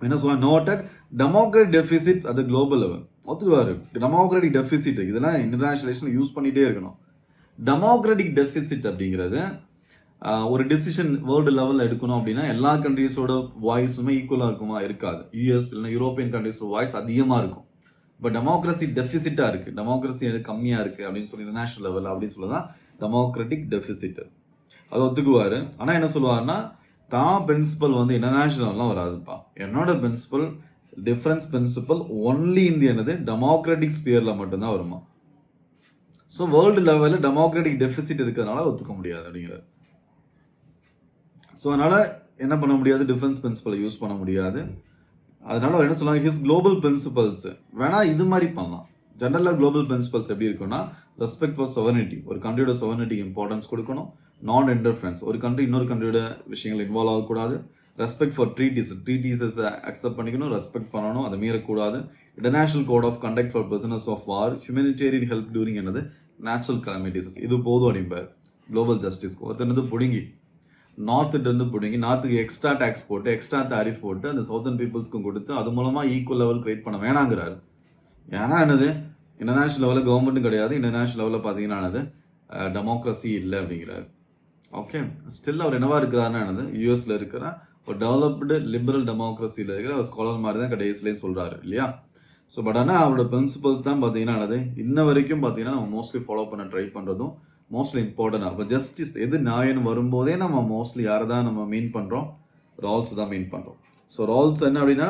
என்ன சொல்லுவாங்க, நோட்டட் டெமோக்ராட்டிக் டெபிசிட்ஸ் அது குளோபல் லெவல் ஒத்துக்குவார். டெமோக்ராட்டிக் டெபிசிட் இதெல்லாம் இன்டர்நேஷனல் யூஸ் பண்ணிகிட்டே இருக்கணும். டெமோக்ராட்டிக் டெபிசிட் அப்படிங்கிறது ஒரு டிசிஷன் வேர்ல்டு லெவலில் எடுக்கணும் அப்படின்னா எல்லா கண்ட்ரீஸோட வாய்ஸுமே ஈக்குவலாக இருக்குமா? இருக்காது. யூஎஸ் இல்லைன்னா யூரோப்பியன் கண்ட்ரீஸோட வாய்ஸ் அதிகமாக இருக்கும். இப்போ டெமோக்ரஸி டெபிசிட்டாக இருக்குது, டெமோக்ரஸி எது கம்மியாக இருக்குது அப்படின்னு சொல்லி இன்டர்நேஷனல் லெவல் அப்படின்னு சொல்லதான் டெமோக்ராட்டிக் டெபிசிட். அதை ஒத்துக்குவார். ஆனால் என்ன சொல்லுவார்னா, தான் பிரின்சிபல் வந்து இன்டர்நேஷனல்லாம் வராதுப்பா, என்னோட பிரின்சிபல் டிஃபரன்ஸ் பிரின்சிபல் ஒன்லி இந்திய என்னது டெமோக்ராட்டிக் ஸ்பியரில் மட்டும்தான் வருமா. ஸோ வேர்ல்டு லெவலில் டெமோக்ராட்டிக் டெபிசிட் இருக்கிறதுனால ஒத்துக்க முடியாது அப்படிங்கிறது. ஸோ அதனால் என்ன பண்ண முடியாது, டிஃபென்ஸ் பிரின்சிபலை யூஸ் பண்ண முடியாது. அதனால அவர் என்ன சொல்லுவாங்க, ஹிஸ் குளோபல் பிரின்சிபல்ஸ் வேணா இது மாதிரி பண்ணலாம். ஜெனரலாக குளோபல் பிரின்சிபல்ஸ் எப்படி இருக்குன்னா, ரெஸ்பெக்ட் ஃபார் சொவர்னிட்டி, ஒரு கண்ட்ரியோட சொவர்னிட்டிக்கு இம்பார்ட்டன்ஸ் கொடுக்கணும். நான் இன்டர்ஃபரன்ஸ், ஒரு கண்ட்ரி இன்னொரு கண்ட்ரியோட விஷயங்கள் இன்வால்வ் ஆகக்கூடாது. ரெஸ்பெக்ட் ஃபார் ட்ரீட்டிஸஸ் அக்செப்ட் பண்ணிக்கணும், ரெஸ்பெக்ட் பண்ணணும், அதை மீறக்கூடாது. International code of conduct for prisoners of war, humanitarian help during என்னது நேச்சுரல் கலாமிட்டிஸ், இது போதும் அப்படிம்பார். குளோபல் ஜஸ்டிஸ்க்கு ஒருத்தர் பிடுங்கி நார்த்துட்டு பிடுங்கி நார்த்துக்கு எக்ஸ்ட்ரா டேக்ஸ் போட்டு எக்ஸ்ட்ரா தாரிஃப் போட்டு அந்த சவுத்தர்ன் பீப்புள்ஸ்க்கும் கொடுத்து அது மூலமாக ஈக்குவல் லெவல் கிரியேட் பண்ண வேணாங்கிறாரு. ஏன்னா என்னது, இன்டர்நேஷனல் லெவலில் கவர்மெண்ட்டும் கிடையாது, இன்டர்நேஷனல் லெவலில் பார்த்தீங்கன்னா என்னது டெமோக்ரஸி இல்லை அப்படிங்கிறாரு. ஓகே, ஸ்டில் அவர் என்னவா இருக்கிறாருன்னா என்னது, யூஎஸ்ல இருக்கிற ஒரு டெவலப்டு லிபரல் டெமோக்ரஸியில் இருக்கிற ஒரு ஸ்காலர் மாதிரி தான் கடைசியிலேயே சொல்கிறாரு இல்லையா. ஸோ பட் ஆனால் அவரோட பிரின்சிபல்ஸ் தான் பார்த்தீங்கன்னா என்னது இன்ன வரைக்கும் பார்த்தீங்கன்னா நம்ம மோஸ்ட்லி ஃபாலோ பண்ண ட்ரை பண்ணுறதும் மோஸ்ட்லி இம்பார்ட்டன்ட். அப்போ ஜஸ்டிஸ் எது நியாயம் வரும்போதே நம்ம மோஸ்ட்லி யாரை தான் நம்ம மீன் பண்ணுறோம், ரால்ஸ் தான் மீன் பண்ணுறோம். ஸோ ரால்ஸ் என்ன அப்படின்னா,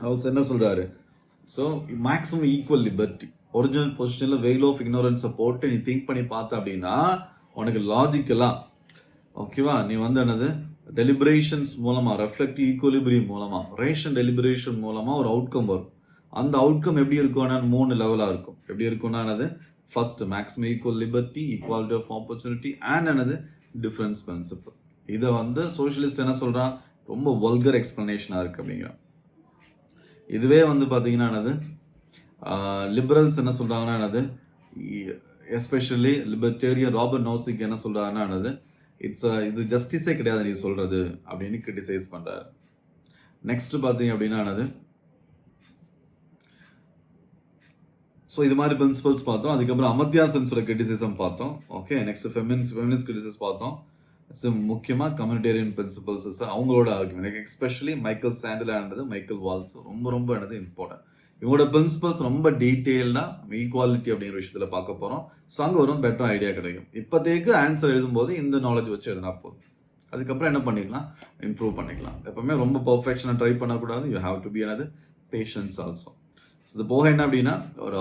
ரால்ஸ் என்ன சொல்கிறாரு, so maximum equal liberty, original பொசிஷனில் வெயில் ஆஃப் இக்னோரன்ஸை போட்டு நீ திங்க் பண்ணி பார்த்த அப்படின்னா உனக்கு லாஜிக்கலாக ஓகேவா, நீ வந்து என்னது டெலிபரேஷன்ஸ் மூலமாக, ரெஃப்ளெக்டிவ் ஈக்குவலிபிரியம் மூலமாக, ரேஷன் டெலிபரேஷன் மூலமாக ஒரு அவுட்கம் வரும். அந்த அவுட்கம் எப்படி இருக்கும்னா 3 லெவலாக இருக்கும். எப்படி இருக்கும்னா என்னது, first maximum equal liberty, equality of opportunity and என்னது டிஃபரன்ஸ் பிரின்சிபல். இதை வந்து சோஷியலிஸ்ட் என்ன சொல்கிறான், ரொம்ப வல்கர் எக்ஸ்பிளனேஷனாக இருக்குது அப்படிங்கிறான். இதுவே வந்து பார்த்தீங்கன்னா என்னது லிபரல்ஸ் என்ன சொல்கிறாங்கன்னா என்னது, எஸ்பெஷலி லிபர்டேரியன் ராபர்ட் நோசிக் என்ன சொல்கிறாங்கன்னா என்னது, இது ஜஸ்டிஸே கிடையாது நீ சொல்கிறது அப்படின்னு கிரிட்டிசைஸ் பண்ணுறாரு. நெக்ஸ்ட் பார்த்தீங்க அப்படின்னா என்னது, ஸோ இது மாதிரி பிரின்சிபல்ஸ் பார்த்தோம். அதுக்கப்புறம் அமர்த்தியா சென்ஸோட கிரிட்டிசிசம் பார்த்தோம். ஓகே, நெக்ஸ்ட் ஃபெமினிஸ்ட் கிரிட்டிசிஸ் பார்த்தோம். ஸோ முக்கியமாக கம்யூனிடேரியன் பிரின்சிபல்ஸ் அவங்களோட ஆர்குமெண்ட், எஸ்பெஷலி மைக்கேல் சாண்டலர்ன்றது மைக்கேல் வால்ஸ் ரொம்ப என்னது இம்பார்ட்டன்ட். இவங்களோட பிரின்சிபல்ஸ் ரொம்ப டீட்டெயில்டாக ஈக்குவாலிட்டி அப்படிங்கிற விஷயத்தில் பார்க்க போகிறோம். ஸோ அங்கே ஒரு பெட்டர் ஐடியா கிடைக்கும். இப்போதைக்கு ஆன்சர் எழுதும்போது இந்த நாலேஜ் வச்சு எழுதினா போதும். அதுக்கப்புறம் என்ன பண்ணிக்கலாம், இம்ப்ரூவ் பண்ணிக்கலாம். எப்பவுமே ரொம்ப பர்ஃபெக்ஷனாக ட்ரை பண்ணக்கூடாது. யூ ஹாவ் டு பி என்னது பேஷன்ஸ் ஆல்சோ. ஸோ இது போக என்ன அப்படின்னா ஒரு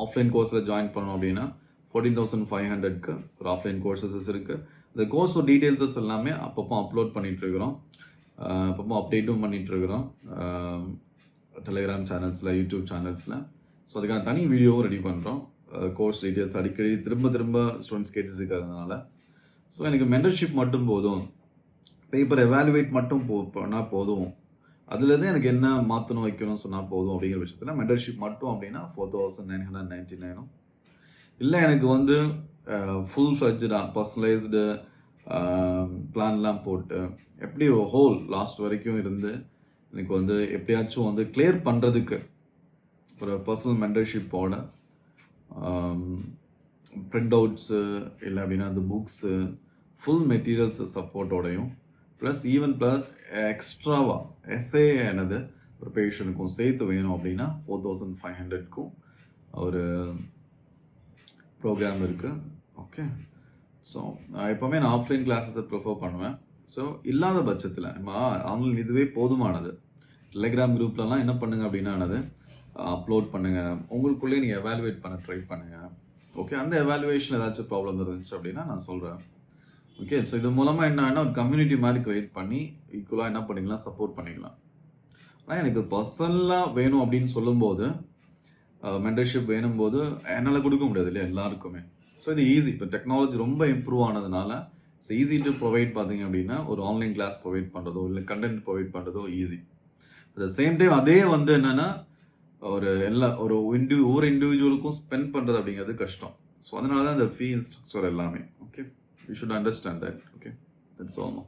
ஆஃப்லைன் கோர்ஸில் ஜாயின் பண்ணோம் அப்படின்னா 14,500க்கு ஒரு ஆஃப்லைன் கோர்சஸ் இருக்குது. இந்த கோர்ஸ் டீட்டெயில்ஸஸ் எல்லாமே அப்பப்போ அப்லோட் பண்ணிகிட்ருக்குறோம், அப்பப்போ அப்டேட்டும் பண்ணிகிட்ருக்குறோம் டெலிகிராம் சேனல்ஸில், யூடியூப் சேனல்ஸில். ஸோ அதுக்கான தனி வீடியோவும் ரெடி பண்ணுறோம். கோர்ஸ் டீட்டெயில்ஸ் அடிக்கடி திரும்ப ஸ்டூடெண்ட்ஸ் கேட்டுட்டு இருக்கிறதுனால. ஸோ எனக்கு மென்டர்ஷிப் மட்டும் போதும், பேப்பர் எவாலுவேட் மட்டும் பண்ணால் போதும், அதுலேருந்து எனக்கு என்ன மாற்றணும் வைக்கணும்னு சொன்னால் போதும் அப்படிங்கிற விஷயத்தில் மென்டர்ஷிப் மட்டும் அப்படின்னா 4,999. இல்லை எனக்கு வந்து ஃபுல் ஃப்ளெட்ஜாக பர்சனலைஸ்டு பிளான்லாம் போட்டு எப்படி ஹோல் லாஸ்ட் வரைக்கும் இருந்து எனக்கு வந்து எப்படியாச்சும் வந்து கிளியர் பண்ணுறதுக்கு ஒரு பர்சனல் மென்டர்ஷிப்போட பிரிண்ட் அவுட்ஸு இல்லை அப்படின்னா அந்த புக்ஸு ஃபுல் மெட்டீரியல்ஸு சப்போர்ட்டோடையும் ப்ளஸ் ஈவன் ப்ளஸ் எக்ஸ்ட்ராவாக எஸ்ஏ எனது ப்ரிப்பரேஷனுக்கும் சேர்த்து வேணும் அப்படின்னா 4,500க்கும் ஒரு ப்ரோக்ராம் இருக்குது. ஓகே, ஸோ எப்போவுமே நான் ஆஃப்லைன் கிளாஸஸை ப்ரிஃபர் பண்ணுவேன். ஸோ இல்லாத பட்சத்தில் ஆன்லைன் இதுவே போதுமானது. டெலிகிராம் குரூப்லலாம் என்ன பண்ணுங்கள் அப்படின்னானது அப்லோட் பண்ணுங்கள், உங்களுக்குள்ளே நீங்கள் எவாலுவேட் பண்ண ட்ரை பண்ணுங்கள். ஓகே, அந்த எவாலுவேஷன் ஏதாச்சும் ப்ராப்ளம் இருந்துச்சு அப்படின்னா நான் சொல்கிறேன். ஓகே, ஸோ இது மூலமாக என்னன்னா ஒரு கம்யூனிட்டி மாதிரி க்ரியேட் பண்ணி ஈக்குவலாக என்ன பண்ணிக்கலாம், சப்போர்ட் பண்ணிக்கலாம். ஆனால் எனக்கு பர்சனலாக வேணும் அப்படின்னு சொல்லும்போது மென்டர்ஷிப் வேணும்போது என்னால் கொடுக்க முடியாது இல்லையா எல்லாருக்குமே. ஸோ இது ஈஸி, இப்போ டெக்னாலஜி ரொம்ப இம்ப்ரூவ் ஆனதுனால இட்ஸ் ஈஸி டு ப்ரொவைட். பார்த்தீங்க அப்படின்னா ஒரு ஆன்லைன் கிளாஸ் ப்ரொவைட் பண்ணுறதோ இல்லை கண்டென்ட் ப்ரொவைட் பண்ணுறதோ easy. At the same time அதே வந்து என்னென்னா ஒவ்வொரு இண்டிவிஜுவலுக்கும் ஸ்பெண்ட் பண்ணுறது அப்படிங்கிறது கஷ்டம். ஸோ அதனால தான் இந்த ஃபீ ஸ்ட்ரக்சர் எல்லாமே. Okay, you should understand that. Okay, that's all.